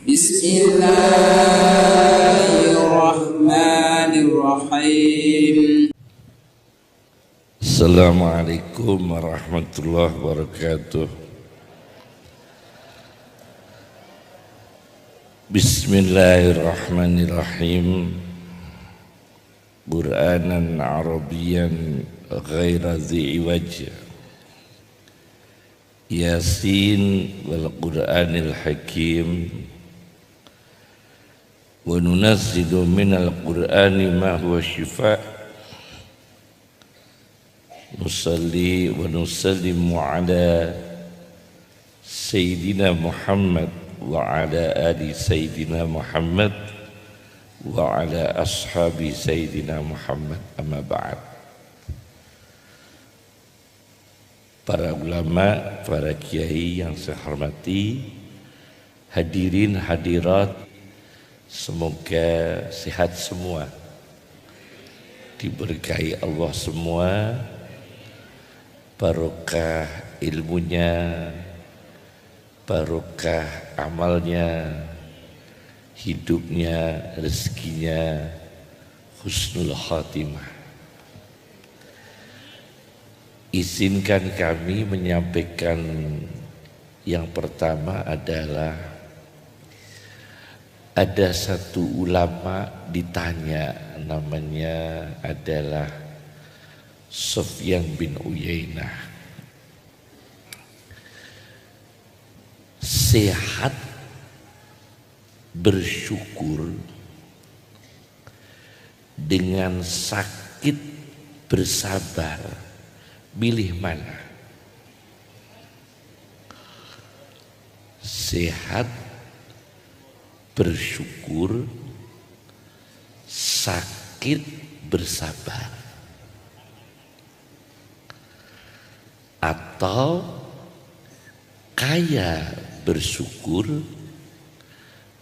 Bismillahirrahmanirrahim. Assalamualaikum warahmatullahi wabarakatuh. Bismillahirrahmanirrahim. Qur'anan Arabiyan ghaira dhi iwaj. Yasin wal Qur'anil Hakim. Wa nunazzilu minal Qur'ani ma huwa shifaa. Nusalli wa nusallimu ala Sayyidina Muhammad wa ala ali Sayyidina Muhammad wa ala ashabi Sayyidina Muhammad, amma ba'd. Para ulama, para kiai yang saya hormati, hadirin hadirat, semoga sehat semua, diberkahi Allah semua, barokah ilmunya, barokah amalnya, hidupnya, rezekinya, husnul khatimah. Izinkan kami menyampaikan yang pertama adalah ada satu ulama ditanya, namanya adalah Sufyan bin Uyainah. Sehat bersyukur dengan sakit bersabar, pilih mana? Sehat bersyukur, sakit bersabar, atau kaya bersyukur,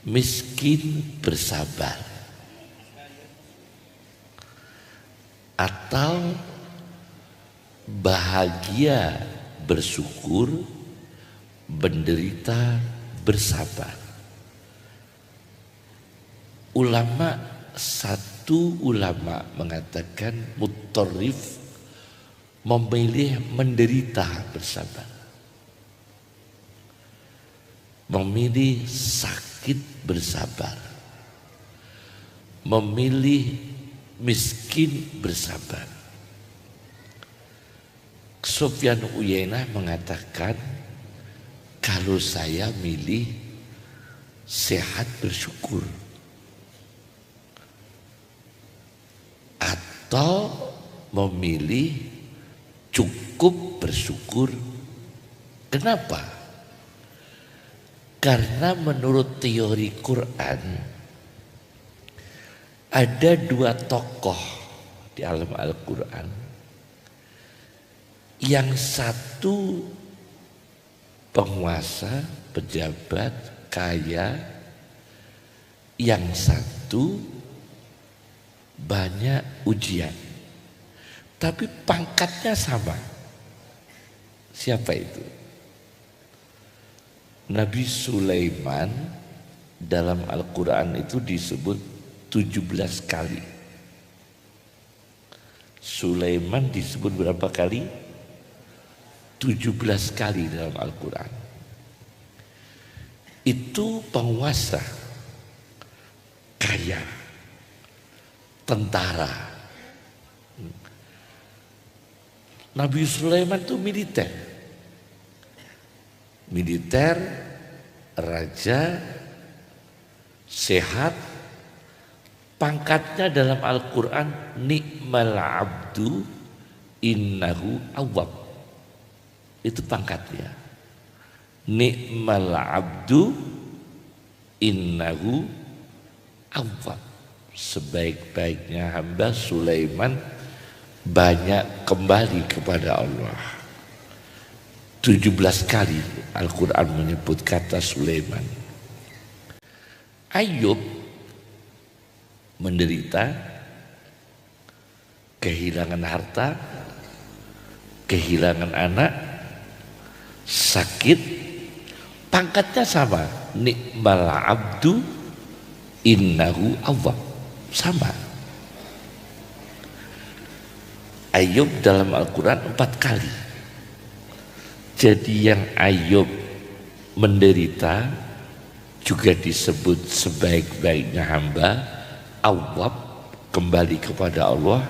miskin bersabar, atau bahagia bersyukur, menderita bersabar. Satu ulama mengatakan muttarif, memilih menderita bersabar, memilih sakit bersabar, memilih miskin bersabar. Sufyan Uyainah mengatakan, kalau saya milih sehat bersyukur atau memilih cukup bersyukur. Kenapa? Karena menurut teori Quran ada dua tokoh di alam Al-Quran. Yang satu penguasa, pejabat, kaya. Yang satu banyak ujian, tapi pangkatnya sama. Siapa itu? Nabi Sulaiman dalam Al-Quran itu disebut 17 kali. Sulaiman disebut berapa kali? 17 kali dalam Al-Quran. Itu penguasa, kaya, tentara. Nabi Sulaiman itu militer, raja, sehat. Pangkatnya dalam Al-Quran, ni'mal abdu innahu awwab. Itu pangkatnya. Ni'mal abdu innahu awwab. Sebaik-baiknya hamba Sulaiman banyak kembali kepada Allah. 17 kali Al-Quran menyebut kata Sulaiman. Ayub menderita, kehilangan harta, kehilangan anak, sakit, pangkatnya sama, ni'mal abdu innahu awwab. Sama. Ayub dalam Al-Quran 4 kali. Jadi yang Ayub menderita juga disebut sebaik-baiknya hamba, awwab, kembali kepada Allah.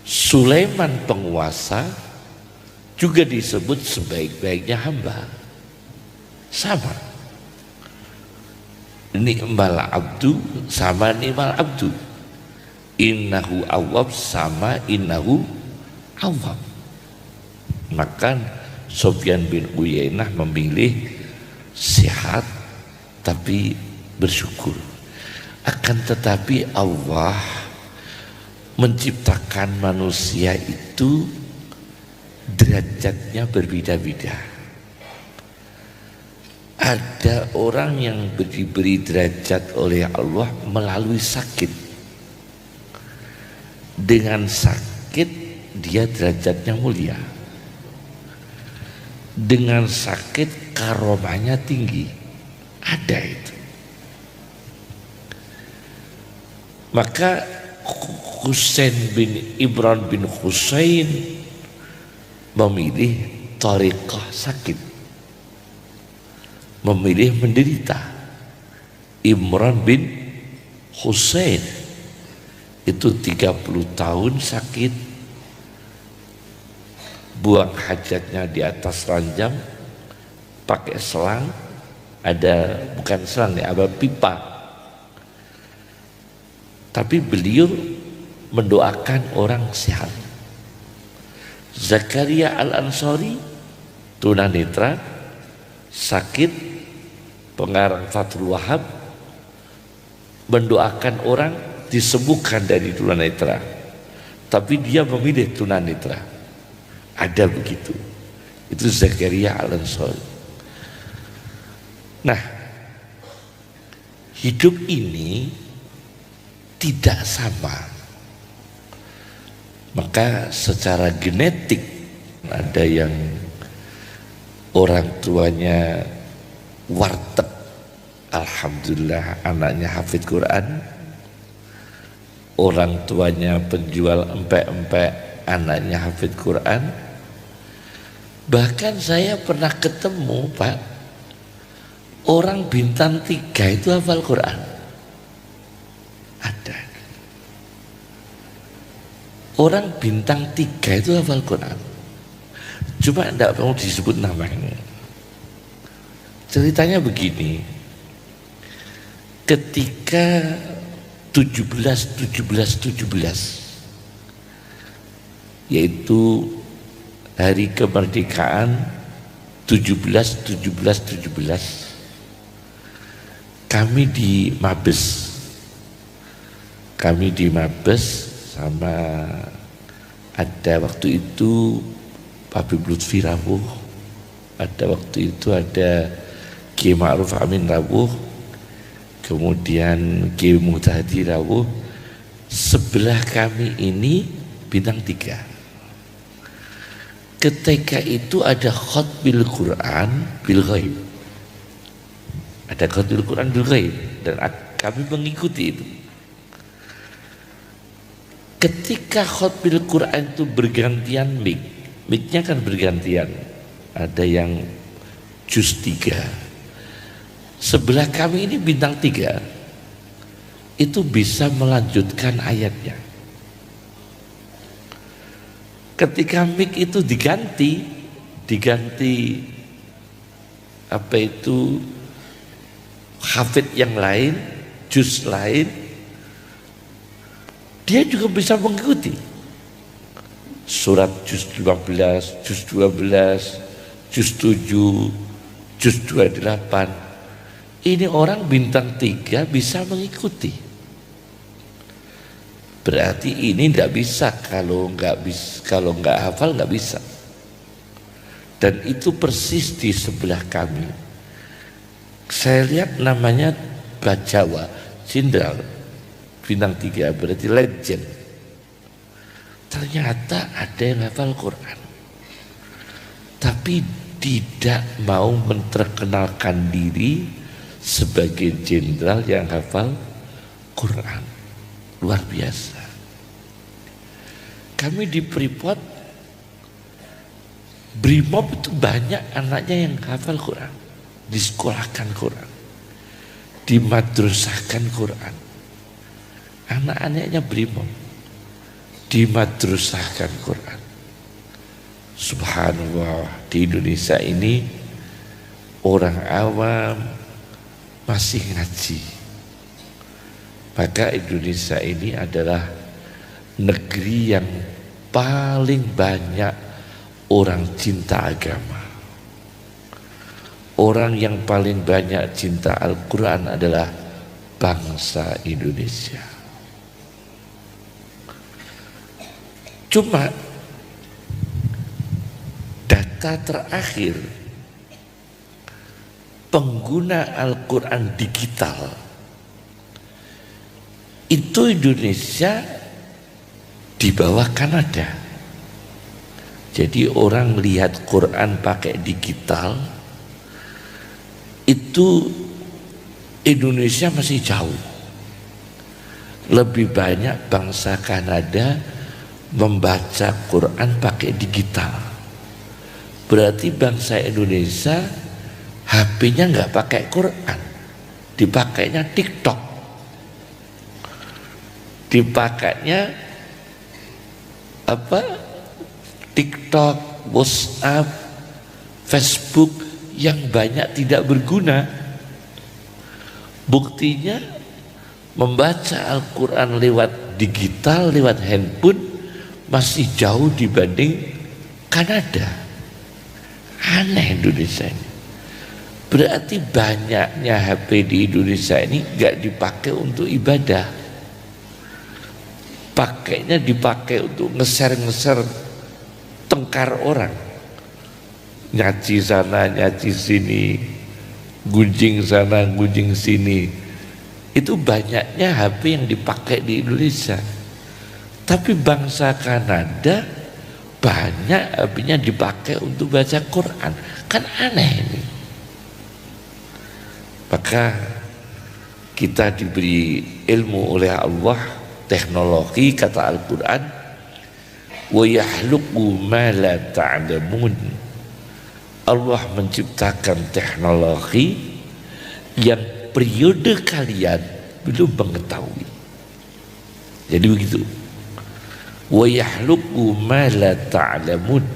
Sulaiman penguasa juga disebut sebaik-baiknya hamba. Sama. Ni'mal abdu sama ni'mal abdu. Innahu awwab sama innahu awwab. Maka Sufyan bin Uyainah memilih sehat tapi bersyukur. Akan tetapi Allah menciptakan manusia itu derajatnya berbeda-beda. Ada orang yang diberi derajat oleh Allah melalui sakit. Dengan sakit dia derajatnya mulia. Dengan sakit karomahnya tinggi. Ada itu. Maka Husain bin Imran bin Husain memilih thariqah sakit, memilih menderita. Imran bin Husain itu 30 tahun sakit, buang hajatnya di atas ranjang pakai selang, ada bukan selang ya, ada pipa. Tapi beliau mendoakan orang sehat. Zakaria Al-Ansari tunanetra sakit, pengarang Fathul Wahab mendoakan orang disembuhkan dari tunanetra, tapi dia memilih tunanetra. Ada begitu. Itu Zakaria Al-Ansari. Nah, hidup ini tidak sama. Maka secara genetik ada yang orang tuanya warteg, alhamdulillah anaknya hafid Quran. Orang tuanya penjual empek-empek, anaknya hafid Quran. Bahkan saya pernah ketemu Pak, orang bintang 3 itu hafal Quran. Ada. Orang bintang 3 itu hafal Quran. Cuma tidak mau disebut namanya. Ceritanya begini. Ketika 17 yaitu hari kemerdekaan 17 kami di Mabes sama ada waktu itu Habib Lutfi Rawuh, ada waktu itu ada Kiai Ma'ruf Amin Rawuh, kemudian Kiai Muhtadi Rawuh. Sebelah kami ini bintang 3. Ketika itu ada khotbil Quran bil ghaib. Ada khotbil Quran bil ghaib dan kami mengikuti itu. Ketika khotbil Quran itu bergantian mic-nya kan bergantian. Ada yang juz 3. Sebelah kami ini bintang 3 itu bisa melanjutkan ayatnya. Ketika mic itu diganti apa itu hafid yang lain, juz lain, dia juga bisa mengikuti surat juz 15, juz 12, juz 7, juz 28. Ini orang bintang 3 bisa mengikuti. Berarti ini tidak bisa, kalau nggak hafal nggak bisa. Dan itu persis di sebelah kami. Saya lihat namanya Bajawa, Jenderal bintang 3, berarti legend. Ternyata ada yang hafal Quran, tapi tidak mau menterkenalkan diri sebagai jenderal yang hafal Quran. Luar biasa. Kami di Freeport, Brimob itu banyak anaknya yang hafal Quran, disekolahkan Quran, dimadrasahkan Quran. Anak-anaknya Brimob dimadrasahkan Quran. Subhanallah, di Indonesia ini orang awam masih ngaji. Maka Indonesia ini adalah negeri yang paling banyak orang cinta agama. Orang yang paling banyak cinta Al-Quran adalah bangsa Indonesia. Cuma data terakhir pengguna Al-Quran digital itu Indonesia di bawah Kanada. Jadi orang lihat Quran pakai digital itu Indonesia masih jauh. Lebih banyak bangsa Kanada membaca Quran pakai digital. Berarti bangsa Indonesia HP-nya nggak pakai Quran, dipakainya TikTok, dipakainya apa? TikTok, WhatsApp, Facebook yang banyak tidak berguna. Buktinya membaca Al-Quran lewat digital, lewat handphone masih jauh dibanding Kanada. Aneh Indonesia ini. Berarti banyaknya HP di Indonesia ini gak dipakai untuk ibadah, pakainya dipakai untuk ngeser-ngeser tengkar orang, nyaci sana nyaci sini, gunjing sana gunjing sini. Itu banyaknya HP yang dipakai di Indonesia. Tapi bangsa Kanada banyak HP-nya dipakai untuk baca Quran. Kan aneh ini. Maka kita diberi ilmu oleh Allah, teknologi, kata Al-Quran, wa yahluqu ma la ta'lamun. Allah menciptakan teknologi yang periode kalian belum mengetahui. Jadi begitu. Wa yahluqu ma la ta'lamun.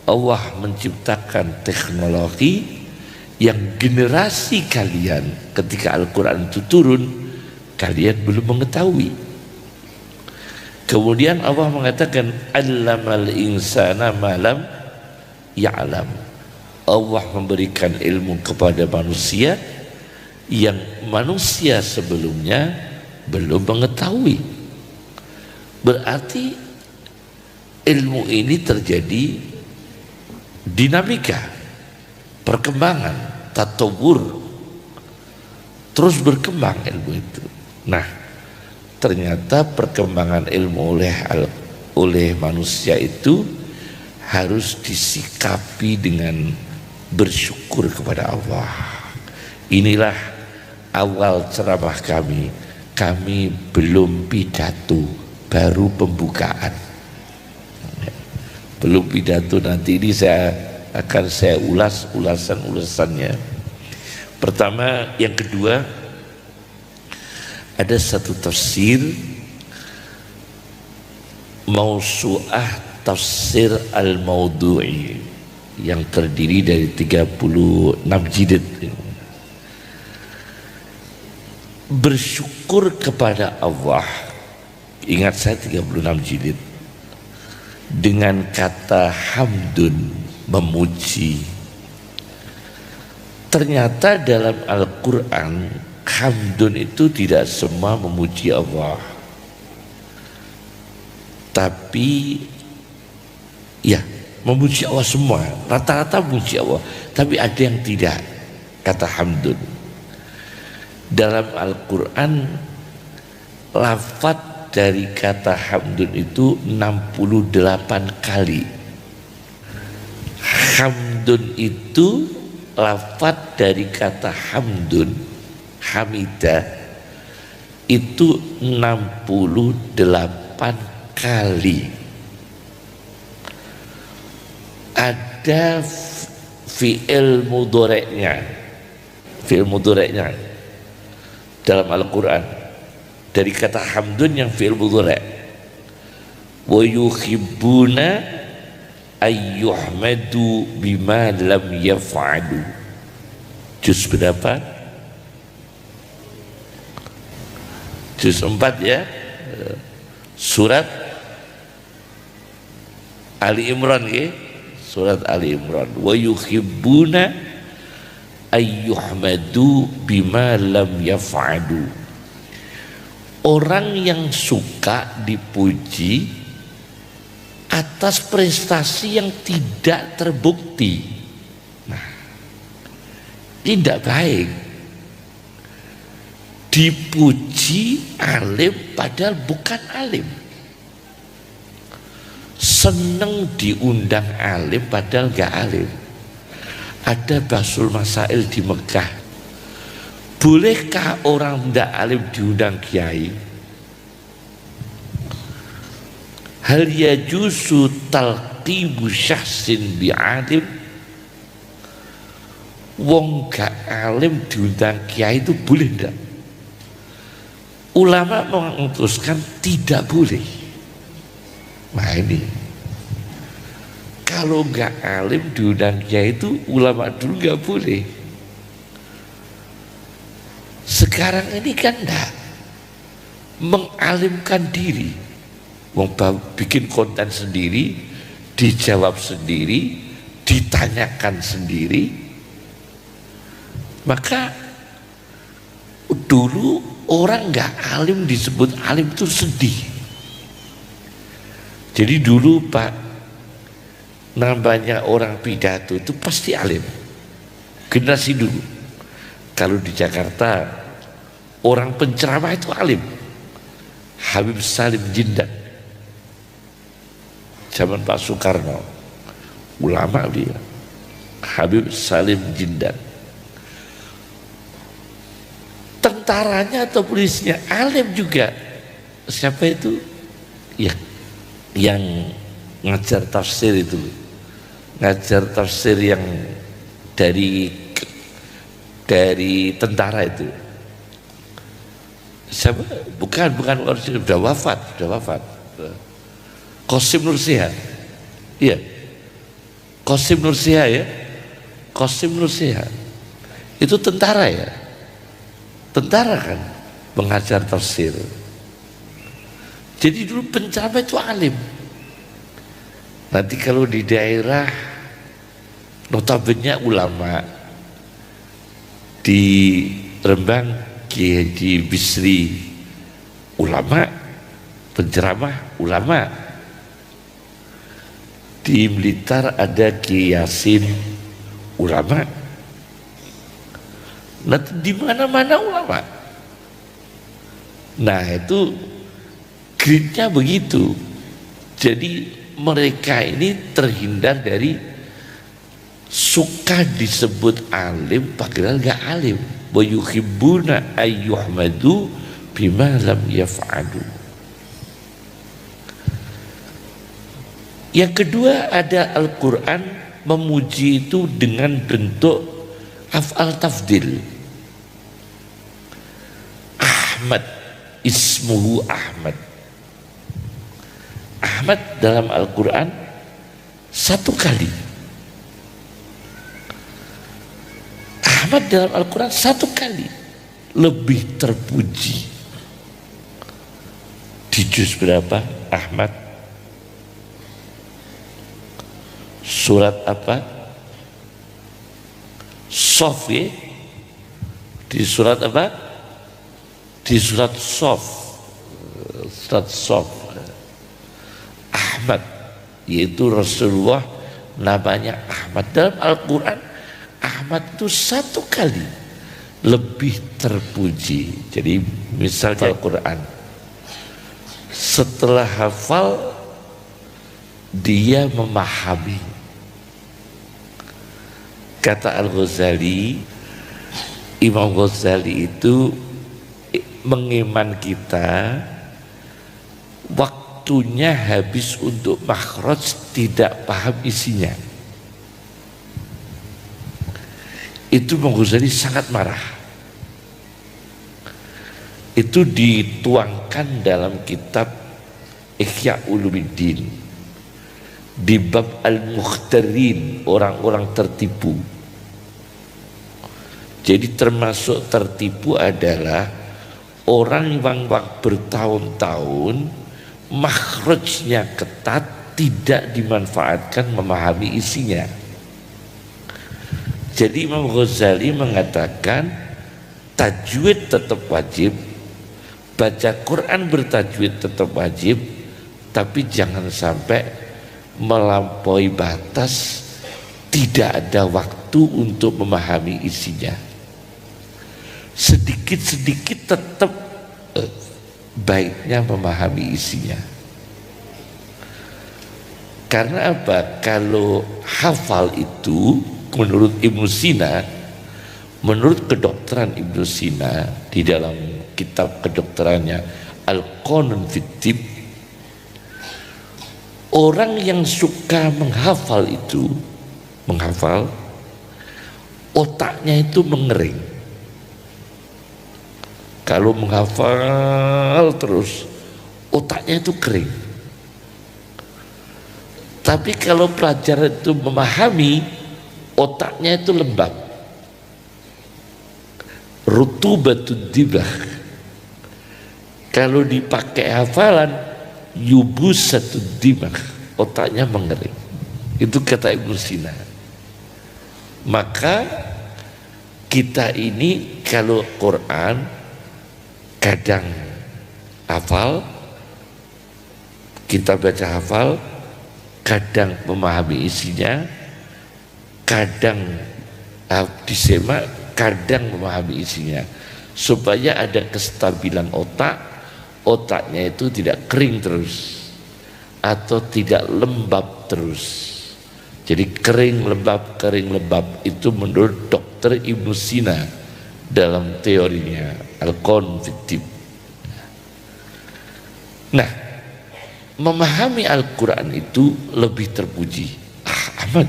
Allah menciptakan teknologi yang generasi kalian ketika Al-Quran itu turun kalian belum mengetahui. Kemudian Allah mengatakan allamal insana ma lam ya'lam. Allah memberikan ilmu kepada manusia yang manusia sebelumnya belum mengetahui. Berarti ilmu ini terjadi dinamika, perkembangan, tatawur, terus berkembang ilmu itu. Nah, ternyata perkembangan ilmu oleh manusia itu harus disikapi dengan bersyukur kepada Allah. Inilah awal ceramah kami. Kami belum pidato, baru pembukaan. Belum pidato, nanti ini akan saya ulas ulasannya. Pertama, yang kedua, ada satu tafsir Mausu'ah Tafsir Al-Maudu'i yang terdiri dari 36 jilid. Bersyukur kepada Allah, ingat saya 36 jilid, dengan kata hamdun, memuji. Ternyata dalam Al-Quran hamdun itu tidak semua memuji Allah, tapi ya memuji Allah semua, rata-rata memuji Allah, tapi ada yang tidak. Kata hamdun dalam Al-Quran, lafaz dari kata hamdun itu 68 kali. Hamdun itu lafaz dari kata hamdun hamidah itu 68 kali. Ada fi'il mudhari'nya dalam Al-Quran, dari kata hamdun yang fi'il mudhari'. Wa yuhibbuna ayyuhmadu bima lam yaf'alu. Juz berapa? Juz 4 ya, surat Ali Imran ya, surat Ali Imran. Wa yuhibbuna ayyuhmadu bima lam yaf'alu. Orang yang suka dipuji atas prestasi yang tidak terbukti. Nah, tidak baik. Dipuji alim padahal bukan alim. Seneng diundang alim padahal gak alim. Ada Basul Masail di Mekah. Bolehkah orang tidak alim diundang kiai? Hal yajuzu talqibu syahsin bi'alim. Wong gak alim diundang kiai itu boleh tidak? Ulama memutuskan tidak boleh. Nah ini, kalau nggak alim diundang kiai itu ulama dulu nggak boleh. Sekarang ini kan enggak, mengalimkan diri, bikin konten sendiri, dijawab sendiri, ditanyakan sendiri. Maka dulu orang nggak alim disebut alim itu sedih. Jadi dulu Pak, namanya orang pidato itu pasti alim. Generasi dulu. Kalau di Jakarta orang penceramah itu alim. Habib Salim Jindan, zaman Pak Soekarno, ulama dia. Habib Salim Jindan. Tentaranya atau polisnya alim juga. Siapa itu? Ya, yang ngajar tafsir itu, ngajar tafsir yang dari tentara itu. Siapa? Bukan sudah wafat. Qasim Nursiha. Iya. Qasim Nursiha ya. Qasim Nursiha. Itu tentara ya. Tentara kan mengajar tafsir. Jadi dulu penceramah itu alim. Nanti kalau di daerah notabene ulama, di Rembang Kiai Haji Bisri ulama, penceramah ulama. Di Blitar ada Kiai Yasin ulama. Nanti di mana-mana ulama. Nah itu grade-nya begitu. Jadi mereka ini terhindar dari suka disebut alim padahal gak alim. Wa yuhibbuna ayyuhmadu bima lam yaf'alu. Yang kedua ada Al-Quran memuji itu dengan bentuk af'al tafdil. Ahmad, ismuhu Ahmad. Ahmad dalam Al-Quran satu kali. Ahmad dalam Al-Quran satu kali lebih terpuji. Di juz berapa Ahmad? Surat apa? Sof ya? Di surat apa? Di surat Sof. Surat Sof. Ahmad, yaitu Rasulullah namanya Ahmad. Dalam Al-Quran Ahmad itu satu kali lebih terpuji. Jadi misalnya Al-Quran, setelah hafal dia memahami. Kata Al-Ghazali, Imam Ghazali itu mengiman kita waktunya habis untuk makhraj, tidak paham isinya. Itu Imam Ghazali sangat marah. Itu dituangkan dalam kitab Ihya Ulumuddin di bab Al-Mukhtarin, orang-orang tertipu. Jadi termasuk tertipu adalah orang yang bertahun-tahun makhrajnya ketat, tidak dimanfaatkan memahami isinya. Jadi Imam Ghazali mengatakan tajwid tetap wajib, baca Quran bertajwid tetap wajib, tapi jangan sampai melampaui batas, tidak ada waktu untuk memahami isinya. Sedikit-sedikit tetap baiknya memahami isinya. Karena apa? Kalau hafal itu menurut Ibnu Sina, menurut kedokteran Ibnu Sina di dalam kitab kedokterannya Al-Qanun fit Tibb, orang yang suka menghafal itu, menghafal, otaknya itu mengering. Kalau menghafal terus, otaknya itu kering. Tapi kalau pelajar itu memahami, otaknya itu lembab. Rutubatud dibah. Kalau dipakai hafalan, yubusatud dimah, otaknya mengering. Itu kata Ibnu Sina. Maka kita ini kalau Quran kadang hafal, kita baca hafal, kadang memahami isinya, kadang disemak, kadang memahami isinya, supaya ada kestabilan otak, otaknya itu tidak kering terus atau tidak lembab terus. Jadi kering lembab itu menurut dokter Ibnu Sina dalam teorinya Al-Qanun fit Tibb. Nah, memahami Al-Quran itu lebih terpuji Ahmad.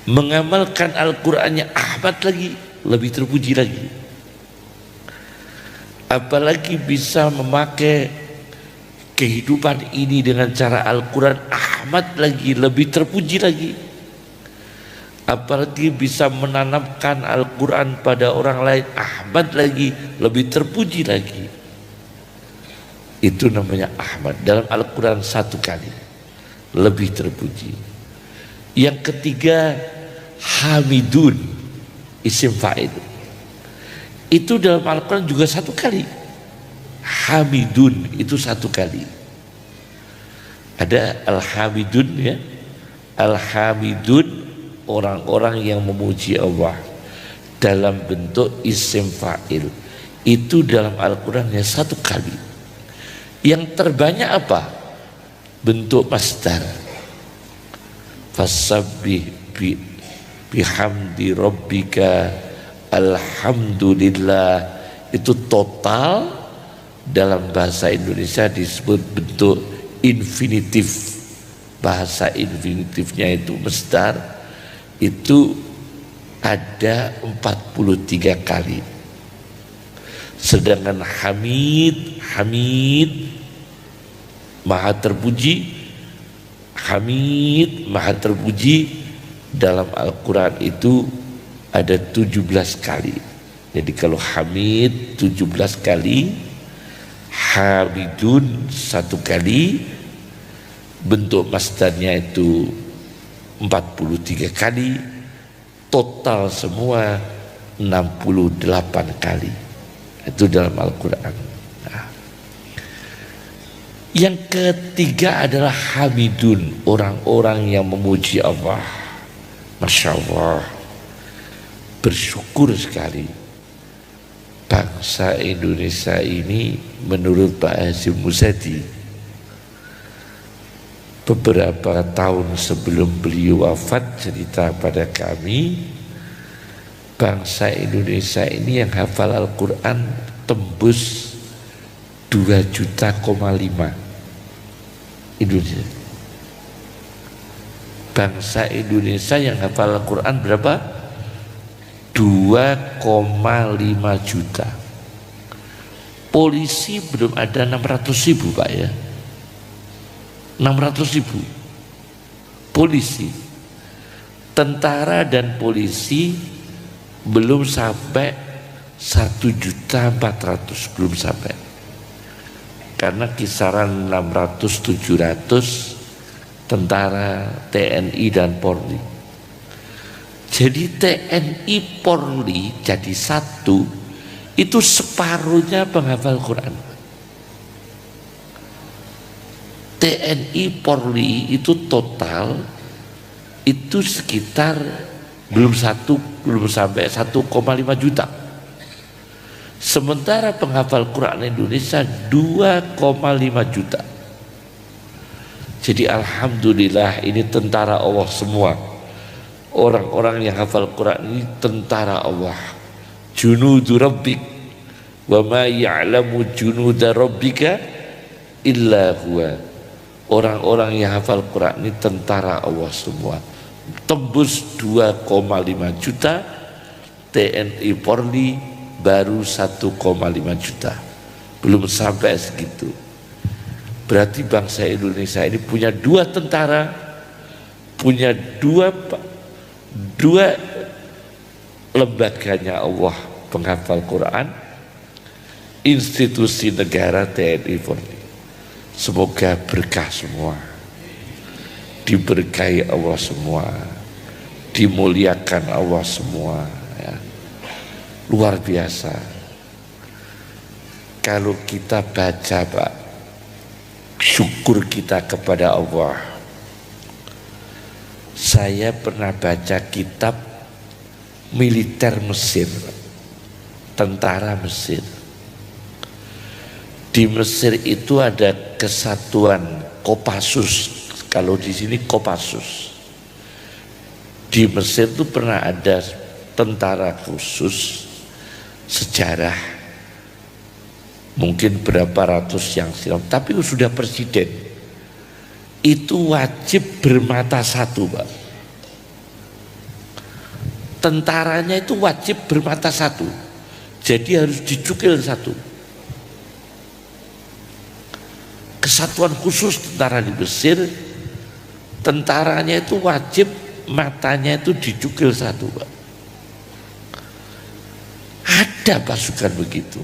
Mengamalkan Al-Qurannya Ahmad lagi lebih terpuji lagi. Apalagi bisa memakai kehidupan ini dengan cara Al-Quran, Ahmad lagi lebih terpuji lagi. Apalagi bisa menanamkan Al-Quran pada orang lain, Ahmad lagi lebih terpuji lagi. Itu namanya Ahmad. Dalam Al-Quran satu kali lebih terpuji. Yang ketiga Hamidun, isim fa'il. Itu dalam Al-Quran juga satu kali. Hamidun itu satu kali. Ada Al-Hamidun ya. Al-Hamidun, orang-orang yang memuji Allah dalam bentuk isim fa'il. Itu dalam Al-Quran hanya satu kali. Yang terbanyak apa? Bentuk masdar. Fasabbih bihamdi rabbika alhamdulillah. Itu total dalam bahasa Indonesia disebut bentuk infinitif. Bahasa infinitifnya itu masdar. Itu ada 43 kali. Sedangkan Hamid maha terpuji, Hamid maha terpuji dalam Al-Quran itu ada 17 kali. Jadi kalau Hamid 17 kali, Hamidun satu kali, bentuk masdarnya itu 43 kali, total semua 68 kali. Itu dalam Al-Quran. Nah. Yang ketiga adalah Hamidun, orang-orang yang memuji Allah. Masya Allah, bersyukur sekali bangsa Indonesia ini. Menurut Pak Hasyim Muzadi, beberapa tahun sebelum beliau wafat, cerita pada kami bangsa Indonesia ini yang hafal Al-Quran tembus 2,5 juta Indonesia. Bangsa Indonesia yang hafal Al-Quran berapa? 2,5 juta. Polisi belum ada 600.000 Pak ya, 600.000 polisi. Tentara dan polisi belum sampai 1.400.000, belum sampai, karena kisaran 600-700 tentara, TNI dan Polri. Jadi TNI Polri jadi satu, itu separuhnya penghafal Quran. TNI Polri itu total itu sekitar belum sampai 1,5 juta. Sementara penghafal Quran Indonesia 2,5 juta. Jadi alhamdulillah ini tentara Allah semua. Orang-orang yang hafal Quran ini tentara Allah. Junudu rabbik wa ma ya'lamu junuda rabbika illa huwa. Orang-orang yang hafal Quran ini tentara Allah semua. Tembus 2,5 juta, TNI Polri baru 1,5 juta, belum sampai segitu. Berarti bangsa Indonesia ini punya 2 tentara, punya dua lembaganya Allah penghafal Quran, institusi negara TNI Polri. Semoga berkah semua, diberkahi Allah semua, dimuliakan Allah semua ya. Luar biasa kalau kita baca Pak, syukur kita kepada Allah. Saya pernah baca kitab militer Mesir, tentara Mesir. Di Mesir itu ada kesatuan Kopassus, kalau di sini Kopassus. Di Mesir itu pernah ada tentara khusus sejarah, mungkin berapa ratus yang silam, tapi sudah presiden. Itu wajib bermata satu Pak. Tentaranya itu wajib bermata satu, jadi harus dicukil satu. Kesatuan khusus tentara di Mesir, tentaranya itu wajib matanya itu dicukil satu Pak. Ada pasukan begitu,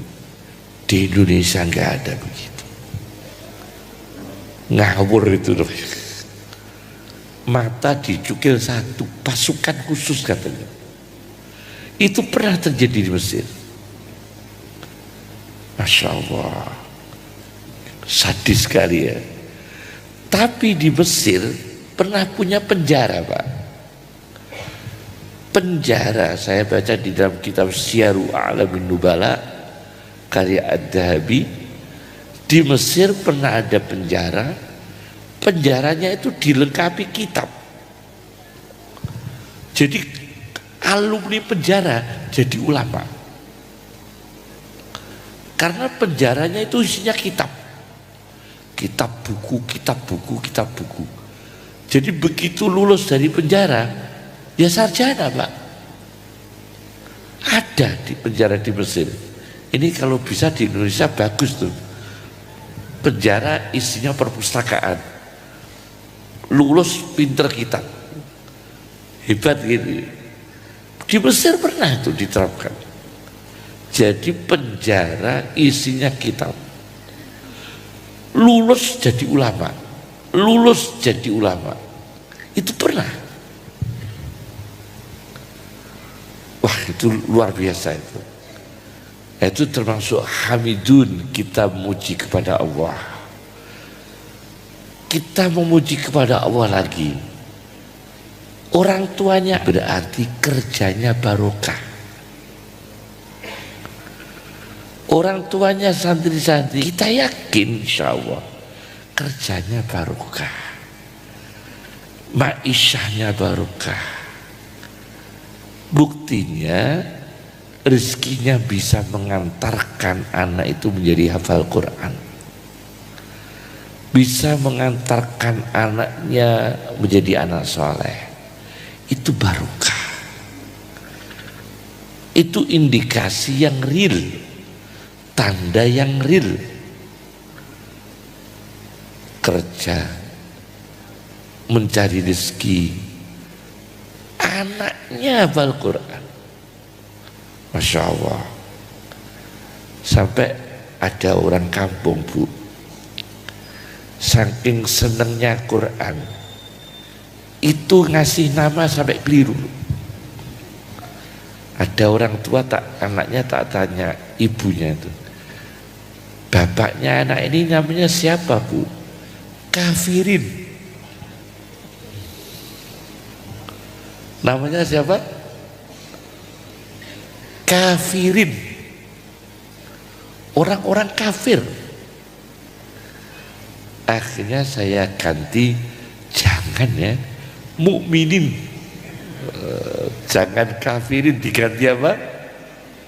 di Indonesia nggak ada begitu. Ngawur itu mata dicukil satu, pasukan khusus katanya. Itu pernah terjadi di Mesir. Masya Allah, sadis sekali ya. Tapi di Mesir pernah punya penjara Pak. Penjara, saya baca di dalam kitab Syiaru A'lamin Nubala karya Ad-Dhahabi. Di Mesir pernah ada penjara, penjaranya itu dilengkapi kitab. Jadi alumni penjara jadi ulama, karena penjaranya itu isinya kitab, kitab buku, kitab buku, kitab buku. Jadi begitu lulus dari penjara, ya sarjana Pak. Ada di penjara di Mesir. Ini kalau bisa di Indonesia bagus tuh. Penjara isinya perpustakaan. Lulus pinter kitab. Hebat gitu. Di Mesir pernah itu diterapkan. Jadi penjara isinya kitab. Lulus jadi ulama. Lulus jadi ulama. Itu pernah. Wah, itu luar biasa itu. Itu termasuk hamidun, kita memuji kepada Allah. Kita memuji kepada Allah lagi. Orang tuanya berarti kerjanya barokah. Orang tuanya santri-santri, kita yakin insya Allah kerjanya barokah, ma'isyahnya barokah. Buktinya rezekinya bisa mengantarkan anak itu menjadi hafal Quran, bisa mengantarkan anaknya menjadi anak soleh. Itu barokah, itu indikasi yang real, tanda yang real. Kerja, mencari rezeki, anaknya hafal Quran, Masya Allah. Sampai ada orang kampung, Bu, saking senengnya Quran itu ngasih nama sampai keliru. Ada orang tua anaknya tak tanya ibunya itu, bapaknya anak ini namanya siapa, Bu? Kafirin. Namanya siapa? Kafirin. Orang-orang kafir. Akhirnya saya ganti, jangan ya, mukminin. Jangan kafirin, diganti apa?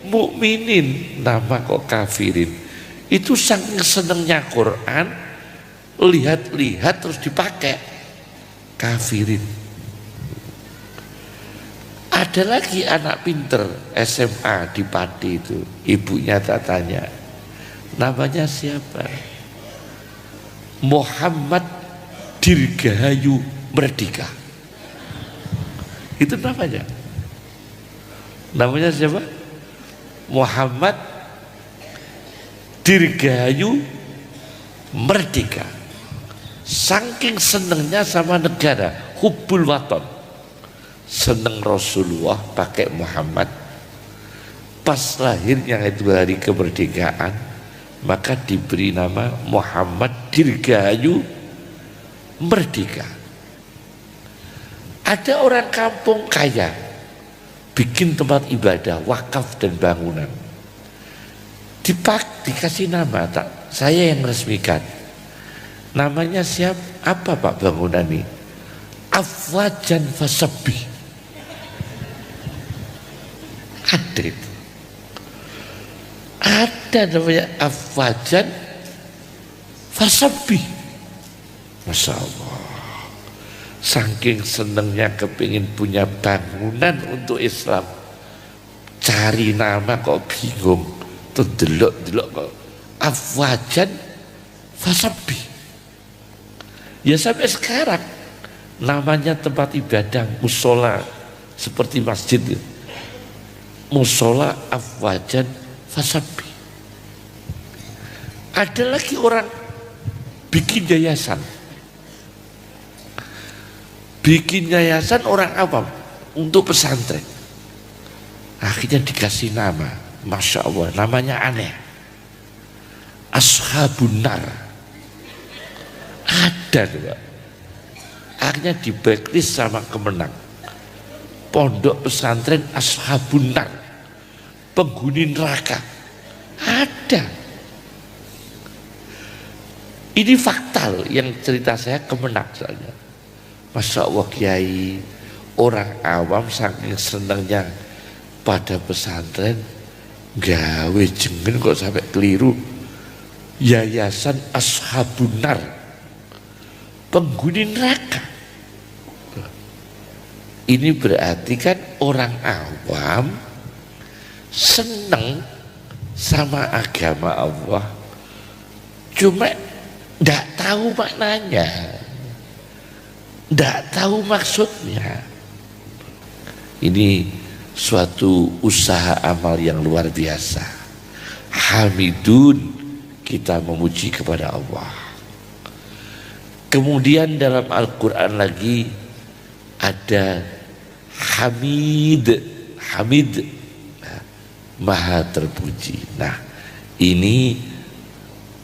Mukminin. Nama kok kafirin? Itu saking senengnya Quran, lihat-lihat terus dipakai, kafirin. Ada lagi anak pinter SMA di Pati itu, ibunya tak tanya, namanya siapa? Muhammad Dirgahayu Merdeka. Itu namanya. Namanya siapa? Muhammad Dirgahayu Merdeka. Saking senengnya sama negara, hubbul waton, seneng Rasulullah pakai Muhammad. Pas lahirnya itu hari kemerdekaan, maka diberi nama Muhammad Dirgahayu Merdeka. Ada orang kampung kaya bikin tempat ibadah, wakaf dan bangunan, dikasih nama, saya yang resmikan. Namanya siapa? Apa Pak bangunan ini? Afwajan Fasabi. Ada itu. Ada namanya Afwajan Fasabi. Masya Allah. Saking senengnya kepingin punya bangunan untuk Islam, cari nama kok bingung. Tuh delok kok Afwajan Fasabi. Ya sampai sekarang namanya tempat ibadah musola seperti masjid, musola Afwajan Fasabi. Ada lagi orang bikin yayasan, orang awam untuk pesantren. Akhirnya dikasih nama, Masya Allah, namanya aneh, Ashabun Nar. Ada juga. Akhirnya di blacklist sama Kemenang. Pondok pesantren Ashabun Nar, penghuni neraka. Ada. Ini fakta yang cerita saya Kemenang soalnya. Masya Allah Kiai, orang awam saking senangnya pada pesantren, gawe jengen kok sampai keliru. Yayasan Ashabun Nar, penghuni neraka. Ini berarti kan orang awam seneng sama agama Allah, cuma tidak tahu maknanya, tidak tahu maksudnya. Ini suatu usaha amal yang luar biasa. Hamidun, kita memuji kepada Allah. Kemudian dalam Al-Quran lagi ada Hamid, maha terpuji. Nah, ini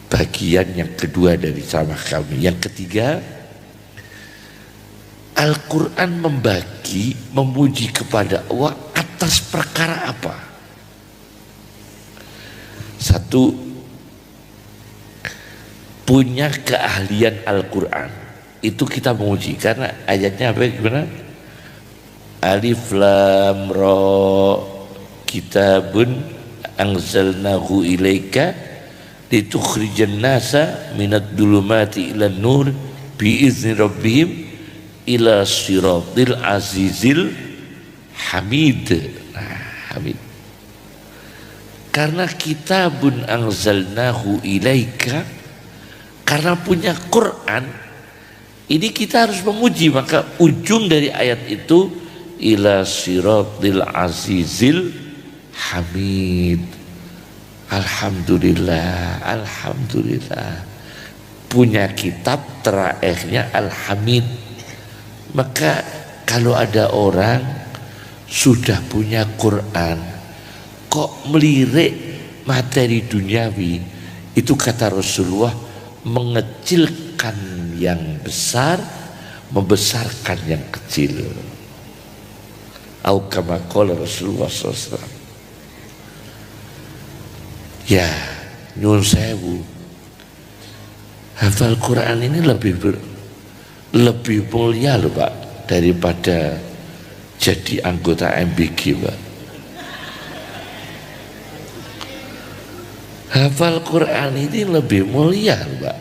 bagian yang kedua dari ceramah kami. Yang ketiga, Al-Quran memuji kepada Allah atas perkara apa? Satu, punya keahlian Al-Quran, itu kita memuji karena ayatnya apa, gimana? Alif lam ra, kitabun anzalnahu ilaika litukhrijan nasa minad dhulumati ilan nur biizni rabbihim ila siratil azizil hamid. Nah, hamid. Karena kitabun anzalnahu ilaika, karena punya Quran, ini kita harus memuji. Maka ujung dari ayat itu ila siratil azizil hamid. Alhamdulillah, alhamdulillah. Punya kitab terakhirnya Al-Hamid. Maka kalau ada orang sudah punya Quran kok melirik materi duniawi, itu kata Rasulullah mengecilkan yang besar, membesarkan yang kecil. Au kama qala Rasulullah SAW. Ya, nyun sewu, hafal Quran ini lebih mulia loh Pak daripada jadi anggota MBG Pak. Hafal Quran ini lebih mulia loh Pak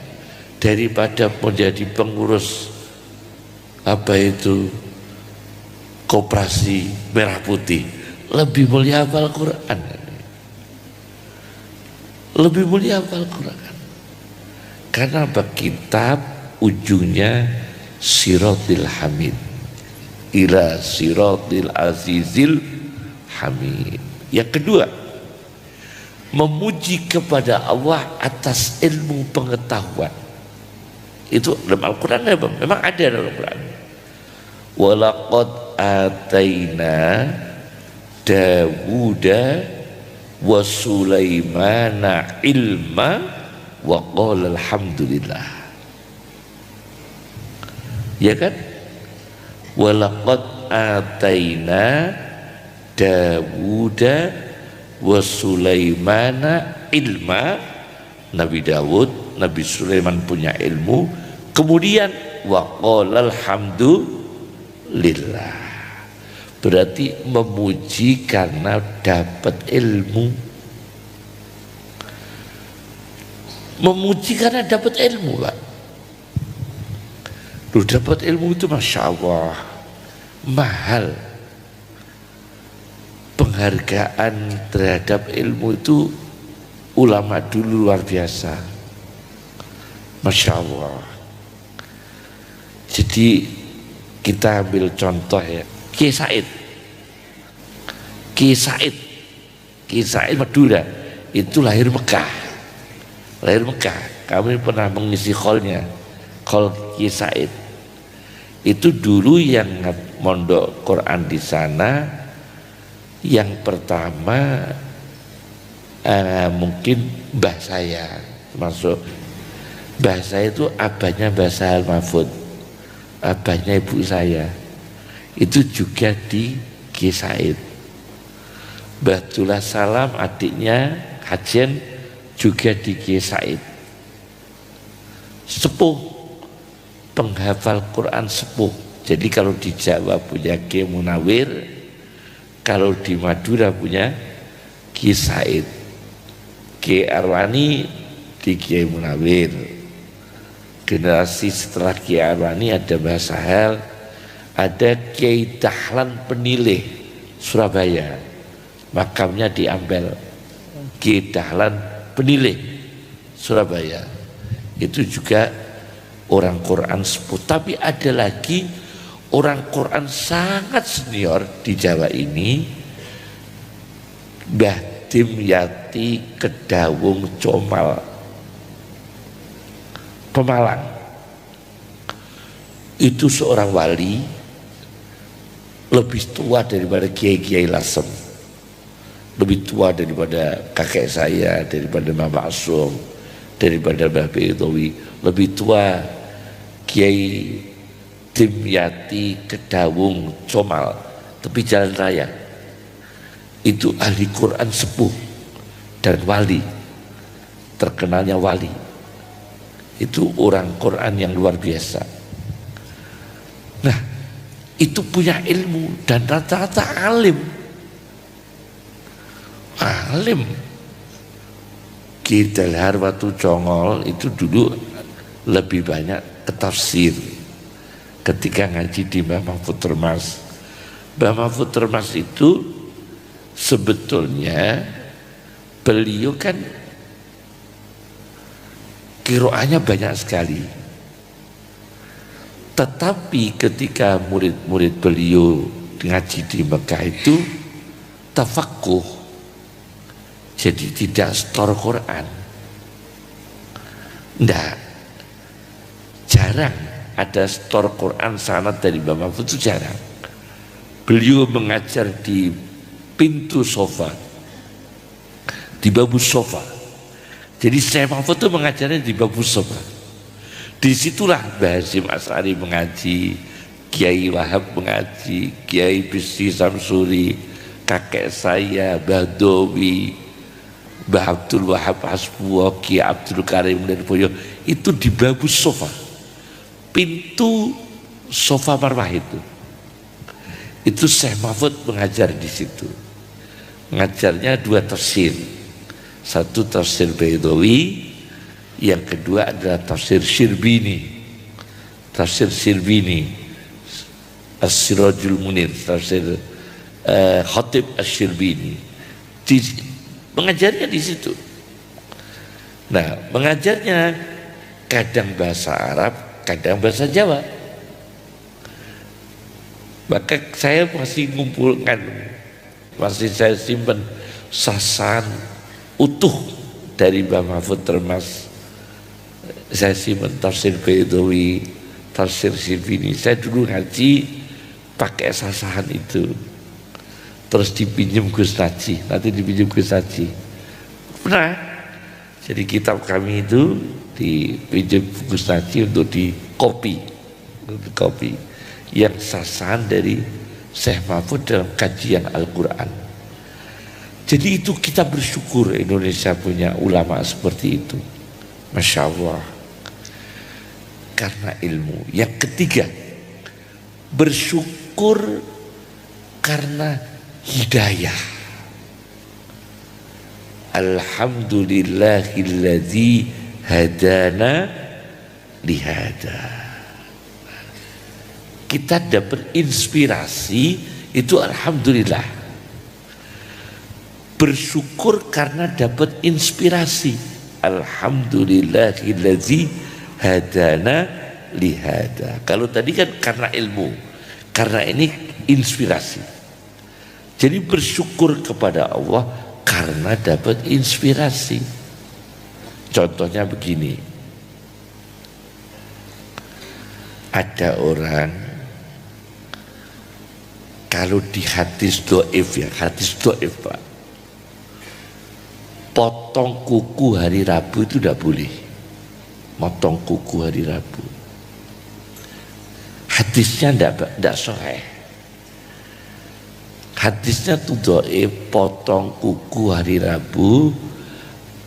daripada menjadi pengurus apa itu koperasi merah putih. Lebih mulia hafal Quran. Lebih mulia hafal Quran. Karena kitab ujungnya siratil hamid ila siratil azizil hamid. Yang kedua, memuji kepada Allah atas ilmu pengetahuan. Itu dalam Al-Quran memang ada dalam Al-Quran. Walaqad ataina Dawuda wa Sulaimana ilma wa qala alhamdulillah. Ya kan? Walaqad ataina Dawuda wa Sulaimana ilma. Nabi Dawud, Nabi Sulaiman punya ilmu. Kemudian wa qala alhamdulillah. Berarti memuji karena dapat ilmu. Memuji karena dapat ilmu Pak. Lu dapat ilmu itu Masya Allah mahal. Penghargaan terhadap ilmu itu ulama dulu luar biasa. Masya Allah. Jadi kita ambil contoh ya, Kiai Said Madura itu lahir Mekah. Kami pernah mengisi call-nya, call Kiai Said. Itu dulu yang mondok Quran di sana. Yang pertama mungkin mbah saya, termasuk mbah saya itu abahnya Mbah Sahal Mahfud, abahnya ibu saya. Itu juga di Kiai Said. Batullah Salam adiknya Hajen juga di Kiai Said. Sepuh, penghafal Quran sepuh. Jadi kalau di Jawa punya Kiai Munawir, kalau di Madura punya Kiai Said. Kiai Arwani di Kiai Munawir. Generasi setelah Kiai Arwani ada Mbah Sahel, ada Kiai Dahlan Penilih Surabaya, makamnya di Ampel. Kiai Dahlan Penilih Surabaya itu juga orang Quran sepuh. Tapi ada lagi orang Quran sangat senior di Jawa ini, Mbah Dimyati Kedawung Comal, Pemalang. Itu seorang wali lebih tua daripada Kiai Lasem, lebih tua daripada kakek saya, daripada Mbah Maksum, daripada Mbah Betowi, lebih tua Kiai Dimyati Kedawung Comal, tepi jalan raya. Itu ahli Quran sepuh dan wali, terkenalnya wali. Itu orang Quran yang luar biasa. Nah, itu punya ilmu dan rata-rata alim. Ki Dalhar Watu Congol itu dulu lebih banyak ke tafsir ketika ngaji di Mbah Mahfud Termas. Mbah Mahfud Termas itu sebetulnya beliau kan qiraahnya banyak sekali, tetapi ketika murid-murid beliau ngaji di Mekah itu tafaqquh, jadi tidak setor Quran. Jarang ada setor Quran sanad dari Mbah Mahfud, itu jarang. Beliau mengajar di pintu sofa, di babu sofa. Jadi Syekh Mahfud itu mengajarnya di babu sofa. Disitulah Mbah Hasyim Asy'ari mengaji, Kiai Wahab mengaji, Kiai Bisri Samsuri, kakek saya Mbah Dowi, Mbah Abdul Wahab Hasbuwa, Kiai Abdul Karim Lirboyo, itu di babu sofa, pintu sofa marwah itu Syekh Mahfud mengajar di situ. Mengajarnya 2 tafsir, satu tafsir Baidawi, yang kedua adalah tafsir Syirbini. Tafsir Syirbini, As-Sirajul Munir, tafsir Khatib Asy-Syirbini. Mengajarnya di situ. Nah, mengajarnya kadang bahasa Arab, kadang bahasa Jawa. Maka saya masih ngumpulkan, masih saya simpan sasaran utuh dari Mbah Mahfud Termas. Saya simpan tafsir Baidawi, tafsir Syirbini. Saya dulu ngaji pakai sasaran itu, terus dipinjam Gus Naji, nanti dipinjam Gus Naji. Pernah. Jadi kitab kami itu dipinjam Gus Naji untuk dikopi, yang sasaran dari Syekh Mahfud dalam kajian Al-Quran. Jadi itu kita bersyukur Indonesia punya ulama seperti itu, Masya Allah, karena ilmu. Yang ketiga, bersyukur karena hidayah. Alhamdulillahilladzi hadana lihada. Kita dapat inspirasi itu alhamdulillah. Bersyukur karena dapat inspirasi. Alhamdulillahilladzi hadana lihada. Kalau tadi kan karena ilmu, karena ini inspirasi. Jadi bersyukur kepada Allah karena dapat inspirasi. Contohnya begini, ada orang kalau di hadis do'if, ya hadis do'if Pak, potong kuku hari Rabu itu tidak boleh. Potong kuku hari Rabu, hadisnya tidak sahih. Hadisnya tuh do'if, potong kuku hari Rabu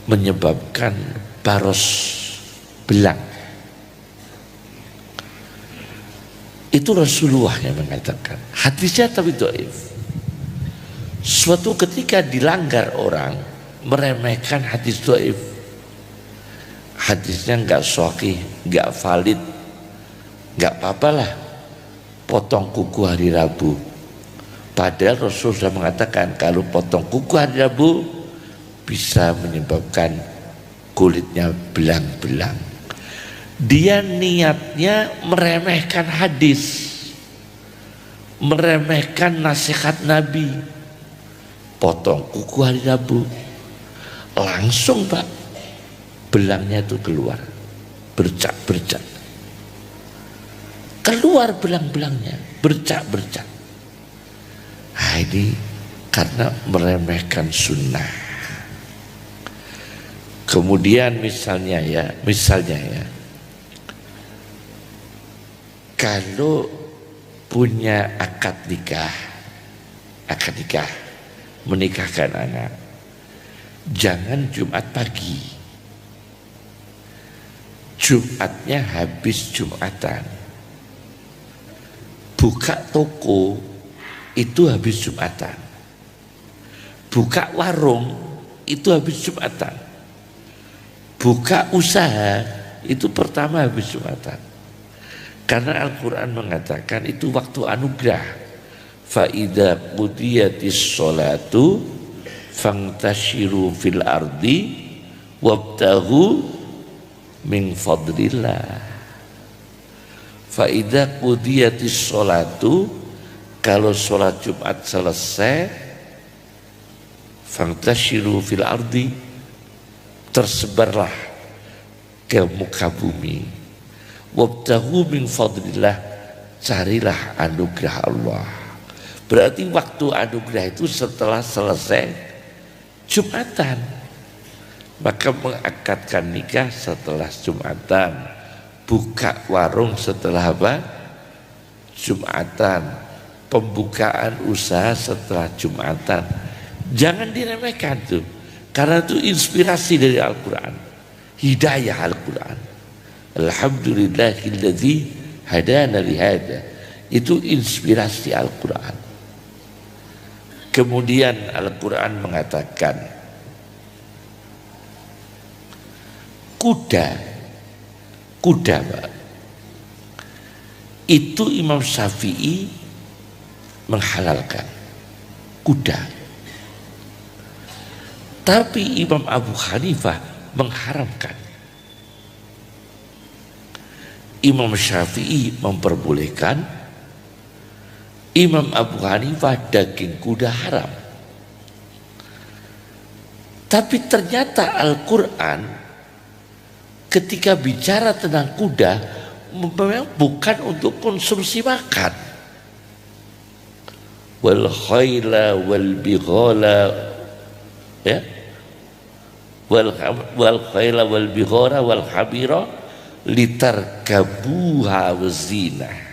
menyebabkan baros belang. Itu Rasulullah yang mengatakan. Hadisnya tapi do'if. Suatu ketika dilanggar orang, meremehkan hadis do'if. Hadisnya enggak sahih, enggak valid, enggak apa-apalah potong kuku hari Rabu. Padahal Rasul sudah mengatakan kalau potong kuku hari Rabu bisa menyebabkan kulitnya belang-belang. Dia niatnya meremehkan hadis, meremehkan nasihat Nabi. Potong kuku hari Rabu, langsung Pak, belangnya itu keluar, bercak-bercak, keluar belang-belangnya, bercak-bercak. Nah, ini karena meremehkan sunnah. Kemudian misalnya ya, kalau punya akad nikah, menikahkan anak, jangan Jumat pagi, Jumatnya habis Jumatan, buka toko itu habis Jumatan, buka warung itu habis Jumatan, buka usaha itu pertama habis Jumatan. Karena Al-Quran mengatakan itu waktu anugerah. Fa idza qudiyatis sholatu fangtashiru fil ardi wabtaghu min fadlillah. Fa idza qudiyatis sholatu, kalau sholat Jumat selesai, fangtashiru fil ardi, tersebarlah ke muka bumi. Wabtaghu min fadlillah, carilah anugerah Allah. Berarti waktu anugerah itu setelah selesai Jumatan. Maka mengakadkan nikah setelah Jumatan, buka warung setelah apa? Jumatan, pembukaan usaha setelah Jumatan. Jangan diremehkan tuh, karena itu inspirasi dari Al-Quran, hidayah Al-Quran. Alhamdulillahilladzi hadana lihada, itu inspirasi Al-Quran. Kemudian Al-Quran mengatakan kuda Pak, itu Imam Syafi'i menghalalkan kuda, tapi Imam Abu Hanifah mengharamkan. Imam Syafi'i memperbolehkan, Imam Abu Hanifah daging kuda haram. Tapi ternyata Al-Quran ketika bicara tentang kuda memang bukan untuk konsumsi makan. Wal khayla wal bighala, ya, wal khayla wal bighala wal habira litarkabuha wazina.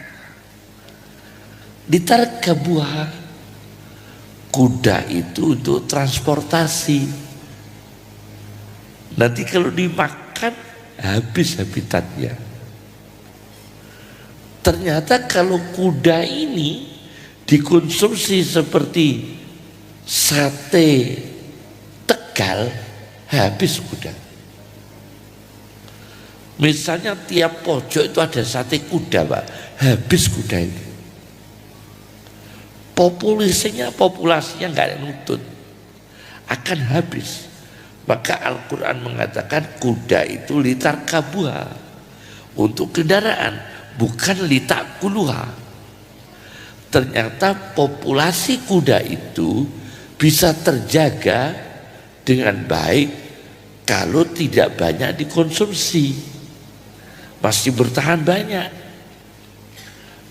Litarkabuha, kuda itu untuk transportasi. Nanti kalau dimakan habis habitatnya. Ternyata kalau kuda ini dikonsumsi seperti sate Tegal, habis kuda. Misalnya tiap pojok itu ada sate kuda Pak, habis kuda itu. Populasinya nggak ada nutut, akan habis. Maka Al-Quran mengatakan kuda itu litarkabuha, untuk kendaraan, bukan litakuluha. Ternyata populasi kuda itu bisa terjaga dengan baik kalau tidak banyak dikonsumsi, masih bertahan banyak.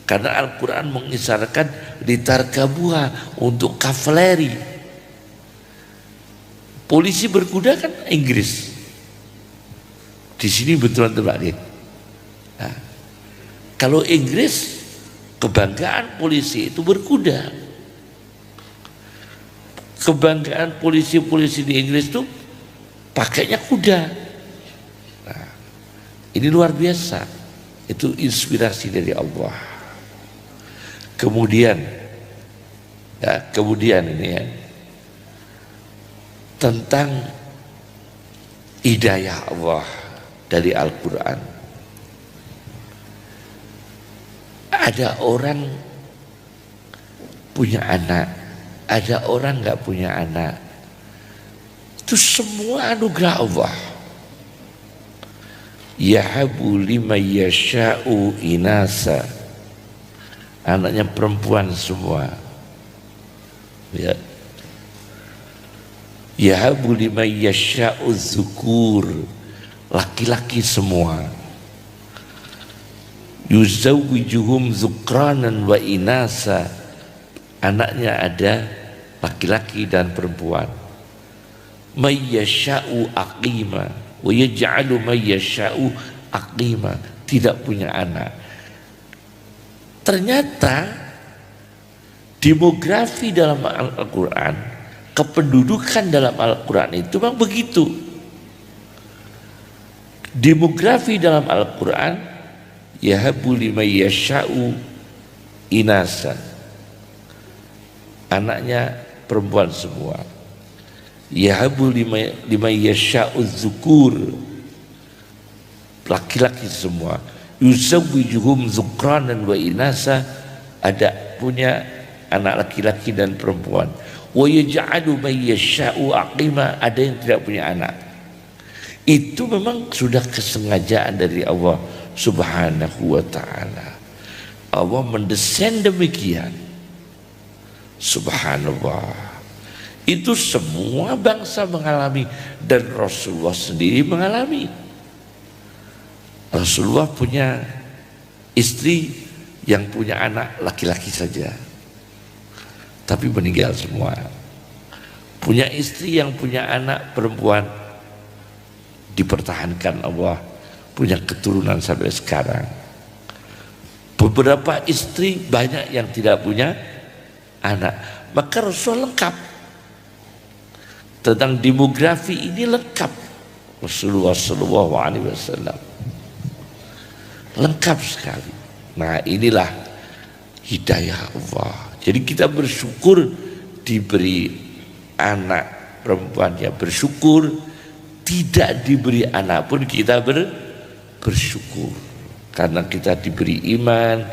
Karena Al-Quran mengisyaratkan litarkabuha, untuk kavaleri. Polisi berkuda kan Inggris. Di sini betulan terbalik. Nah, kalau Inggris, kebanggaan polisi itu berkuda. Kebanggaan polisi-polisi di Inggris itu pakainya kuda. Nah, ini luar biasa. Itu inspirasi dari Allah. Kemudian ini ya, tentang hidayah Allah dari Al-Quran. Ada orang punya anak, ada orang nggak punya anak. Itu semua anugerah Allah. Yahabu liman yasha'u inasa, anaknya perempuan semua, ya. Yahabu liman yasha'u dzukur, laki-laki semua. Yuzawwijuhum dzukranan wa inasa, anaknya ada laki-laki dan perempuan. May yasha'u aqima wa yaj'alu may yasha'u aqima, tidak punya anak. Ternyata demografi dalam Al-Quran, kependudukan dalam Al-Quran itu memang begitu. Demografi dalam Al-Quran, yahabu liman yasha'u inasa, anaknya perempuan semua. Yahabu lima yasha'u dzukur, laki-laki semua. Yuzawwijuhum dzukranan wa inasa, ada punya anak laki-laki dan perempuan. Wa yaj'alu may yasha'u aqima, ada yang tidak punya anak. Itu memang sudah kesengajaan dari Allah Subhanahu wa ta'ala. Allah mendesain demikian. Subhanallah. Itu semua bangsa mengalami, dan Rasulullah sendiri mengalami. Rasulullah punya istri yang punya anak laki-laki saja, tapi meninggal semua. Punya istri yang punya anak perempuan, dipertahankan Allah, punya keturunan sampai sekarang. Beberapa istri banyak yang tidak punya anak. Maka Rasul lengkap. Tentang demografi ini lengkap. Rasulullah SAW lengkap sekali. Nah, inilah hidayah Allah. Jadi kita bersyukur diberi anak perempuan, ya bersyukur. Tidak diberi anak pun kita bersyukur. Karena kita diberi iman,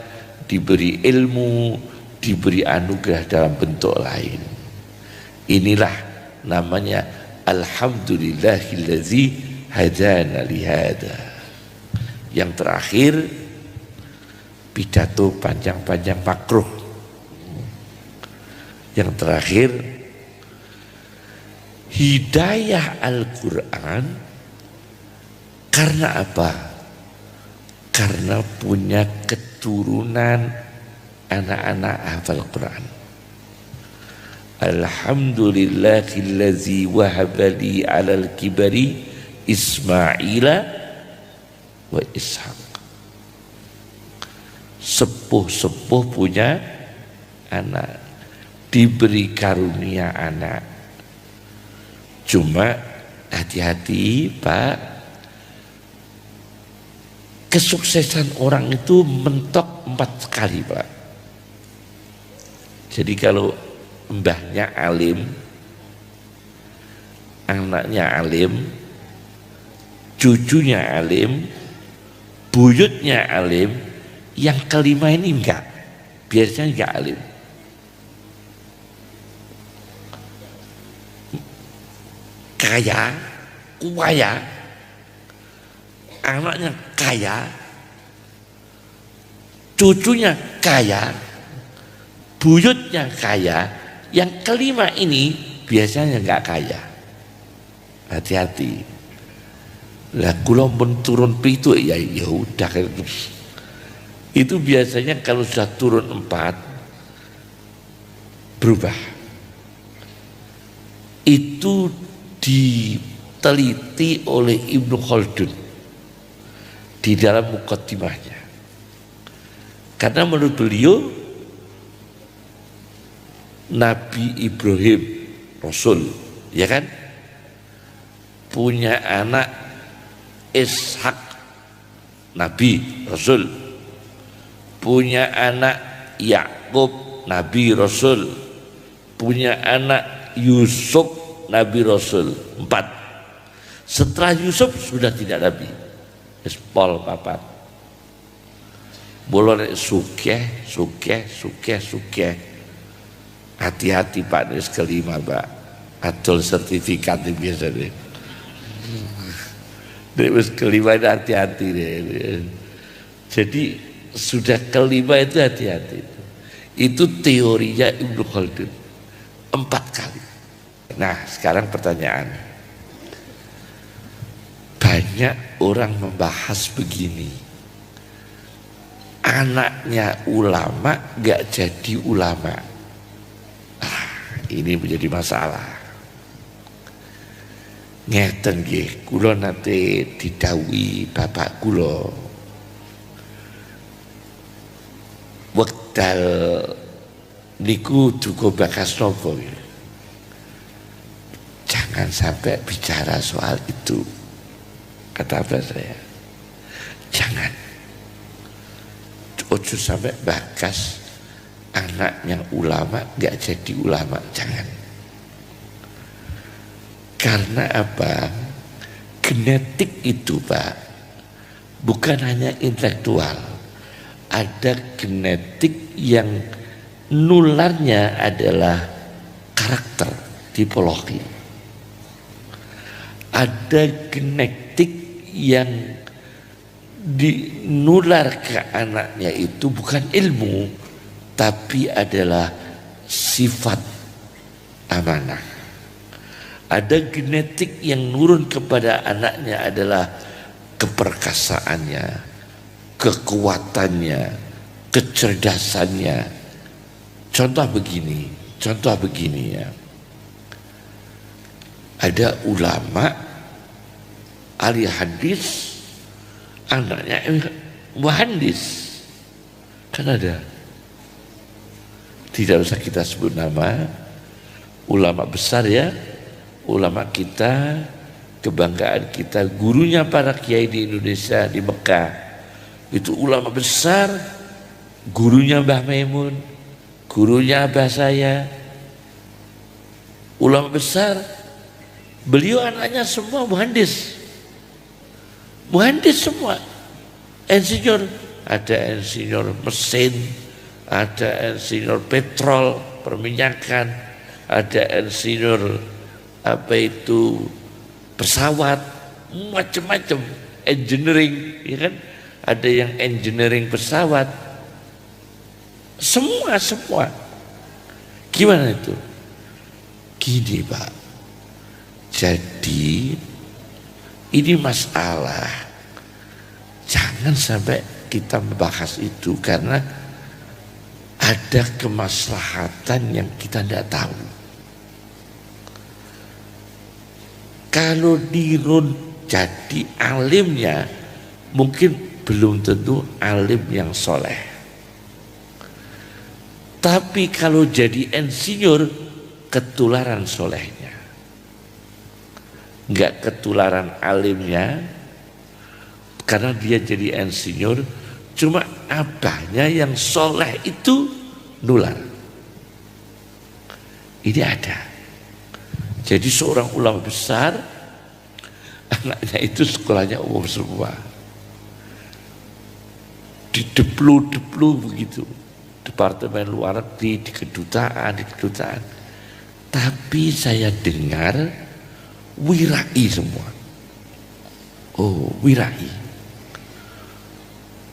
diberi ilmu, diberi anugerah dalam bentuk lain. Inilah namanya alhamdulillahillazi hadana lihada. Yang terakhir, pidato panjang-panjang makruh. Yang terakhir, hidayah Al-Quran. Karena apa? Karena punya keturunan anak-anak hafal Quran. Alhamdulillahillazi wahabali alal kibari Ismaila wa Ishaq. Sepuh-sepuh punya anak, diberi karunia anak. Cuma hati-hati Pak, kesuksesan orang itu mentok 4 kali Pak. Jadi kalau mbahnya alim, anaknya alim, cucunya alim, buyutnya alim, yang kelima ini enggak, biasanya enggak alim. Kaya, kuaya, anaknya kaya, cucunya kaya, buyutnya kaya, yang kelima ini biasanya enggak kaya. Hati-hati. Lah kula pun turun pitu ya udah. Itu biasanya kalau sudah turun 4 berubah. Itu diteliti oleh Ibnu Khaldun di dalam muqaddimahnya. Karena menurut beliau Nabi Ibrahim Rasul, ya kan, punya anak Ishak Nabi Rasul, punya anak Yakub Nabi Rasul, punya anak Yusuf Nabi Rasul. 4. Setelah Yusuf sudah tidak Nabi. Pol papat. Boleh sukeh. Hati-hati Pak, ini kelima Pak. Adol sertifikat ini biasa deh. Ini kelima itu hati-hati deh. Jadi sudah kelima itu hati-hati. Itu teorinya Ibnu Khaldun. 4 kali. Nah sekarang pertanyaan. Banyak orang membahas begini. Anaknya ulama gak jadi ulama. Ini menjadi masalah. Ngeten nggih, kula nate didhawuhi bapak kula. Wekdal niku duka bakas napa nggih. Jangan sampai bicara soal itu. Kata apa saya? Jangan. Ojo sampai bakas anaknya ulama nggak jadi ulama, jangan. Karena apa? Genetik itu Pak, bukan hanya intelektual, ada genetik yang nularnya adalah karakter, tipologi. Ada genetik yang dinular ke anaknya itu bukan ilmu, tapi adalah sifat amanah. Ada genetik yang nurun kepada anaknya adalah keperkasaannya, kekuatannya, kecerdasannya. Contoh begini ya. Ada ulama ahli hadis, anaknya muhandis, kan ada. Tidak usah kita sebut nama, ulama besar ya, ulama kita, kebanggaan kita, gurunya para kiai di Indonesia, di Mekah, itu ulama besar, gurunya Mbah Maimun, gurunya abah saya, ulama besar. Beliau anaknya semua muhandis semua, insinyur, ada insinyur mesin, ada insinyur petrol, perminyakan, ada insinyur pesawat, macam-macam, engineering, ya kan? Ada yang engineering pesawat, semua. Gimana itu? Gini Pak, jadi ini masalah, jangan sampai kita membahas itu karena ada kemaslahatan yang kita tidak tahu. Kalau dirun jadi alimnya, mungkin belum tentu alim yang soleh. Tapi kalau jadi insinyur, ketularan solehnya. Enggak ketularan alimnya, karena dia jadi insinyur, cuma abahnya yang soleh itu nular. Ini ada. Jadi seorang ulama besar, anaknya itu sekolahnya umum semua, dideplu begitu, departemen luar negeri, di kedutaan. Tapi saya dengar wirai semua. Oh, wirai.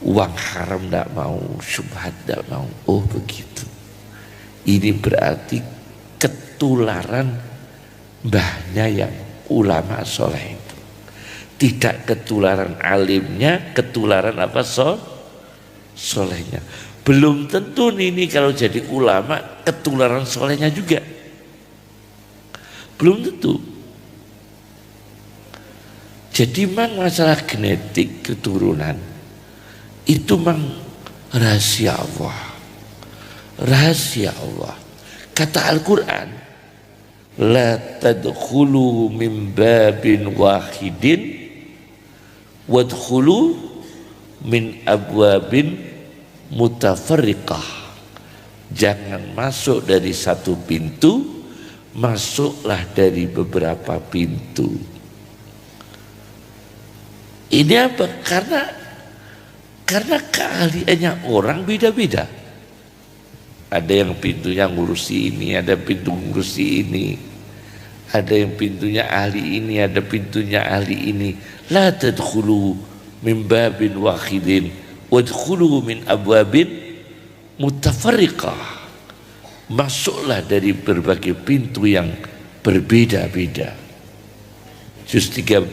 Uang haram tidak mau, syubhat tidak mau. Oh begitu. Ini berarti ketularan mbahnya yang ulama soleh itu. Tidak ketularan alimnya, ketularan apa solehnya. Belum tentu ini kalau jadi ulama ketularan solehnya juga. Belum tentu. Jadi memang masalah genetik keturunan itu memang rahasia Allah. Rahasia Allah. Kata Al-Quran, la tadkhulu min babin wahidin wadkhulu min abwabin mutafarriqah. Jangan masuk dari satu pintu, masuklah dari beberapa pintu. Ini apa? Karena keahliannya orang beda-beda. Ada yang pintunya ngurusi ini, ada pintu ngurusi ini, ada yang pintunya ahli ini, ada pintunya ahli ini. La tadkhulu min babin wahidin wadkhulu min abwabin mutafarriqah. Masuklah dari berbagai pintu yang berbeda-beda. Juz 13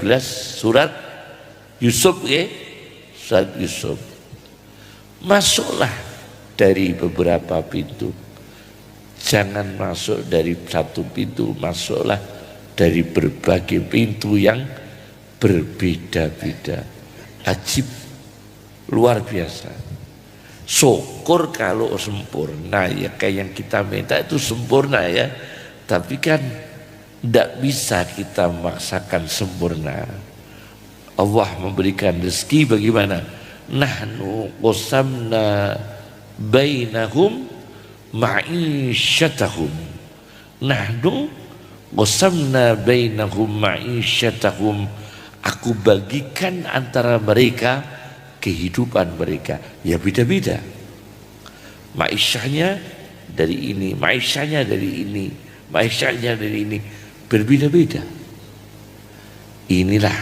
surat Yusuf ya, surat Yusuf. Masuklah dari beberapa pintu. Jangan masuk dari satu pintu, masuklah dari berbagai pintu yang berbeda-beda. Ajib, luar biasa. Syukur kalau sempurna ya, kayak yang kita minta itu sempurna ya. Tapi kan tidak bisa kita memaksakan sempurna. Allah memberikan rezeki bagaimana? Nahnu qasamna bainahum ma'isyatahum. Nahnu qasamna bainahum ma'isyatahum. Aku bagikan antara mereka kehidupan mereka. Ya beda-beda. Ma'isyahnya dari ini, ma'isyahnya dari ini, ma'isyahnya dari ini. Berbeda-beda. Inilah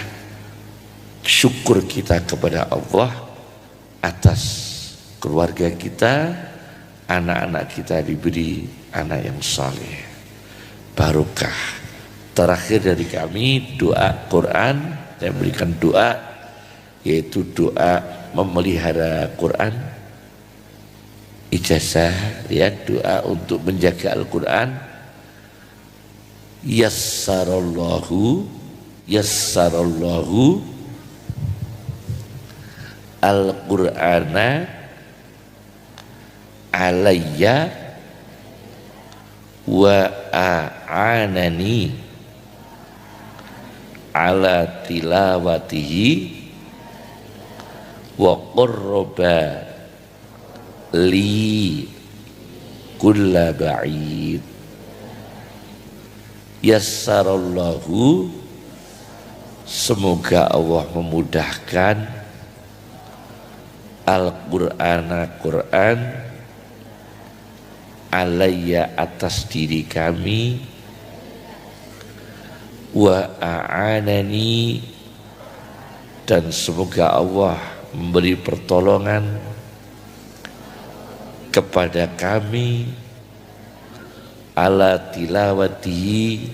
syukur kita kepada Allah atas keluarga kita, anak-anak kita diberi anak yang saleh, barokah. Terakhir dari kami doa Quran, saya berikan doa, yaitu doa memelihara Quran, ijazah, ya, doa untuk menjaga Al-Quran. Yassarallahu Al-Qur'ana alayya wa a'anani ala tilawatihi wa qarraba li kulla ba'id. Yassarallahu, semoga Allah memudahkan Al-Qur'ana Quran alayya, atas diri kami, wa a'anani, dan semoga Allah memberi pertolongan kepada kami ala tilawatihi,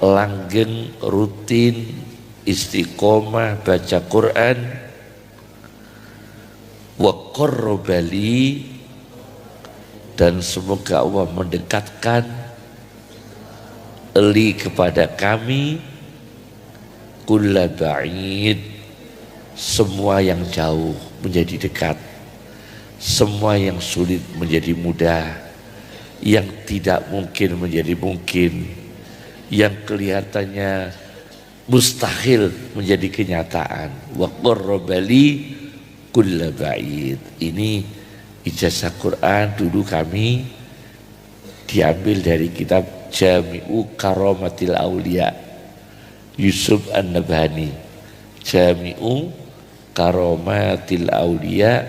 langgeng rutin istiqomah baca Quran, wa qarrabali, dan semoga Allah mendekatkan li kepada kami kulla ba'id, semua yang jauh menjadi dekat, semua yang sulit menjadi mudah, yang tidak mungkin menjadi mungkin, yang kelihatannya mustahil menjadi kenyataan. Wa qarrabali kulla ba'id. Ini ijazah Quran dulu kami diambil dari kitab Jami'u Karamatil Aulia Yusuf An-Nabhani. Jami'u Karamatil Aulia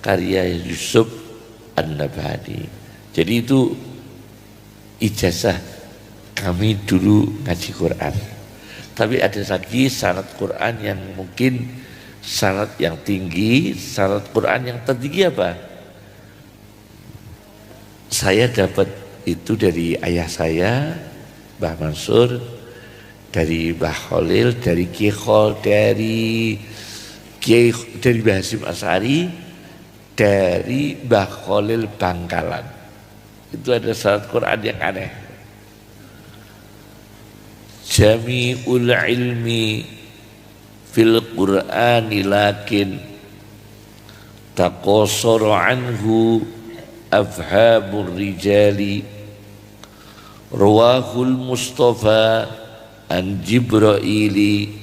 karya Yusuf An-Nabhani. Jadi itu ijazah kami dulu ngaji Quran. Tapi ada lagi syarat Quran yang mungkin syarat yang tinggi. Syarat Quran yang tertinggi apa? Saya dapat itu dari ayah saya, Mbah Mansur, dari Mbah Khalil, dari Kiai Khol, dari Mbah Hasyim Asy'ari, dari Mbah Khalil Bangkalan. Itu ada syarat Quran yang aneh. Jami'ul ilmi fil Qur'ani lakin taqassara anhu afhamur rijali rawahul Mustafa an Jibraili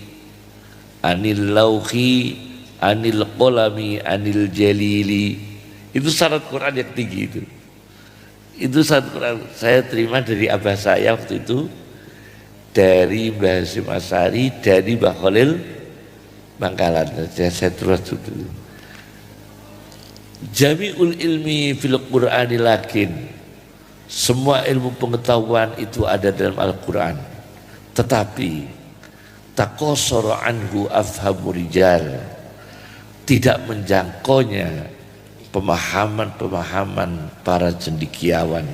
anil lauhi anil qalami anil jalili. Itu syarat Quran yang tinggi itu. Itu syarat Quran saya terima dari abah saya waktu itu, dari Mbah Hasyim Asy'ari, dari Mbah Khalil Bangkalan. Saya terus dulu. Jami'ul ilmi fil Qur'ani lakin, semua ilmu pengetahuan itu ada dalam Al-Quran, tetapi taqassara anhu afhamur rijal, tidak menjangkaunya pemahaman-pemahaman para cendekiawan,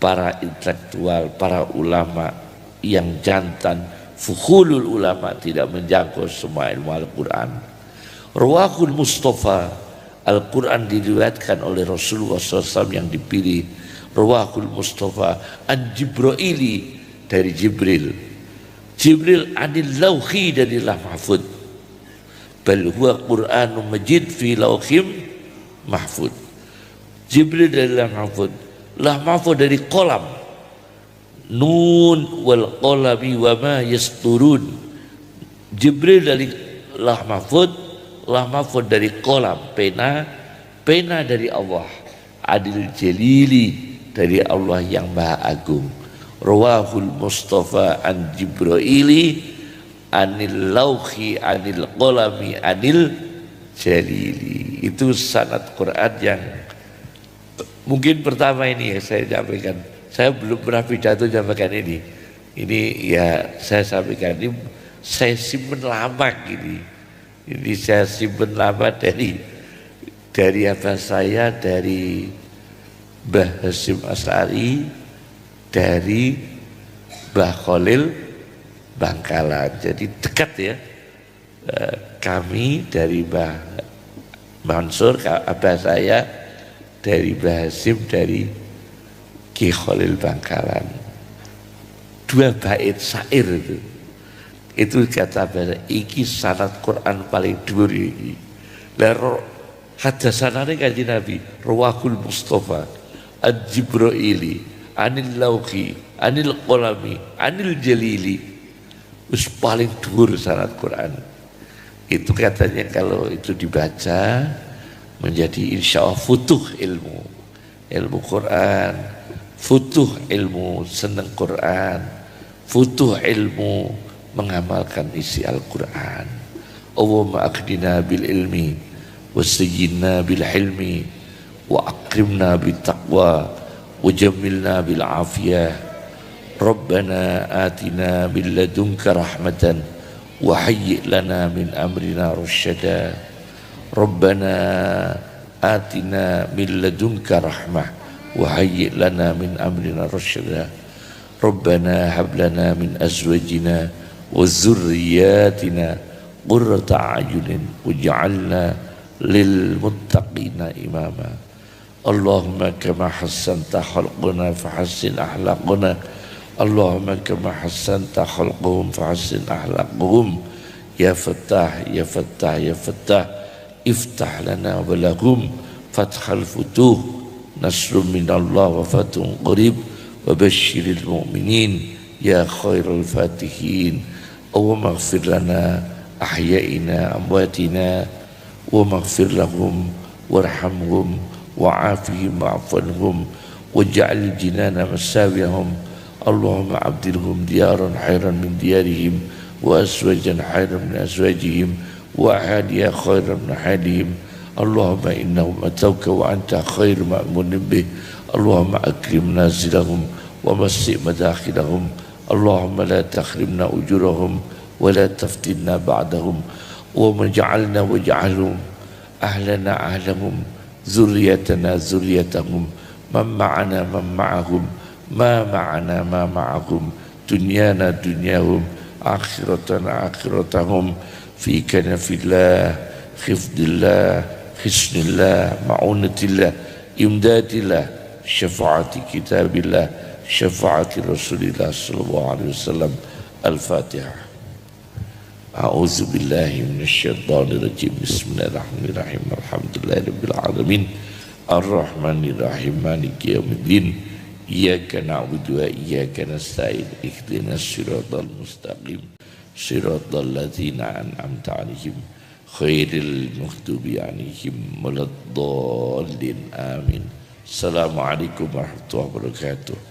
para intelektual, para ulama yang jantan. Fukhulul ulama tidak menjangkau semua ilmu Al-Quran. Rawahul Mustafa, Al-Quran diriwayatkan oleh Rasulullah SAW yang dipilih. Rawahul Mustafa an Jibraili, dari Jibril. Jibril anil lauhi, dari Lauh Mahfud. Bal huwa Qur'anun majid fi lauhim mahfud. Jibril dari Lauh Mahfud. Lauh Mahfud dari kolam. Nun wal qalami wa ma yasturun. Jibril dari Lauh Mahfud, Lauh Mahfud dari kolam. Pena dari Allah. anil jalili, dari Allah yang maha agung. Rawahul Mustafa an Jibrili anil lauhi anil qalami anil jalili. Itu sanad Quran yang mungkin pertama ini yang saya sampaikan. Saya belum pernah pidato sampaikan ini. Ini ya saya sampaikan, ini saya simpen lama gini. Ini saya simpen lama dari apa saya, dari Mbah Hasyim Asy'ari, dari Mbah Khalil Bangkalan. Jadi dekat ya. Kami dari Mbah Mansur, abah saya, dari Mbah Hasyim, dari Ki Khalil Bangkalan. 2 bait syair itu kata bahasa iki sanad Quran paling dhuwur iki. Lah hadasanane Kanjeng Nabi Rawahul Mustafa Al-Jibrili anil lauhi anil qalami anil jalili, wis paling dhuwur sanad Quran. Itu katanya kalau itu dibaca menjadi insya Allah futuh ilmu Quran, futuh ilmu seneng Quran, futuh ilmu mengamalkan isi Al-Quran. Allahumma akhdina bil ilmi wasayyidna bil hilmi wa akrimna bit taqwa wa jamilna bil afiyah. Rabbana atina bil ladunka rahmatan wa hayyi' lana min amrina rasyada. Rabbana atina min ladunka rahmah wa hayyi' lana min amrina rasyada. Rabbana hab lana min azwajina wa dzurriyyatina qurrata a'yunin waj'alna lil muttaqina imama. Allahumma kama hassanta khalqana fahassin ahlaqana. Allahumma kama hassanta khalqahum fahassin ahlaqahum. Ya Fattah ya Fattah ya Fattah, iftah lana wa lahum fathal futuh, nasrun minallah wa fathun qarib wa basyiril mu'minin ya khairul fatihin. Allahumma ighfir lana ahyaina amwatina wa maghfir lahum warhamhum wa'afihim wa'afanhum waj'al jinana masawiyahum. Allahumma abdilhum diyaran khairan min diyarihim wa aswajan khairan min aswajihim wa ahadiya khairan min ahadihim. Allahumma innahum atawka wa anta khairu ma'munin bih. Allahumma akrim nazilahum wa massi' madakhilahum. Allahumma la takhrimna ujurahum wa la taftinna ba'dahum wa maj'alna waj'alhum ahlana ahlahum zurriyatana zurriyatahum man ma'ana man ma'ahum ma ma'ana ma ma'ahum dunyana dunyahum akhiratana akhiratahum fi kanafillah khifdillah hisnillah ma'unatillah imdadillah syafaati kitabillah syafaati rasulillah sallallahu alaihi wasallam. Al-Fatihah. A'udzu billahi minasyaitonir rajim. Bismillahirrahmanirrahim. Alhamdulillahirabbil alamin. Arrahmanir rahim. Maliki yaumiddin. Iyyaka na'budu wa iyyaka nasta'in. Ihdinas siratal mustaqim. Siratal ladzina an'amta 'alaihim khairil maghdubi 'alaihim waladdallin. Amin. Assalamualaikum warahmatullahi wabarakatuh.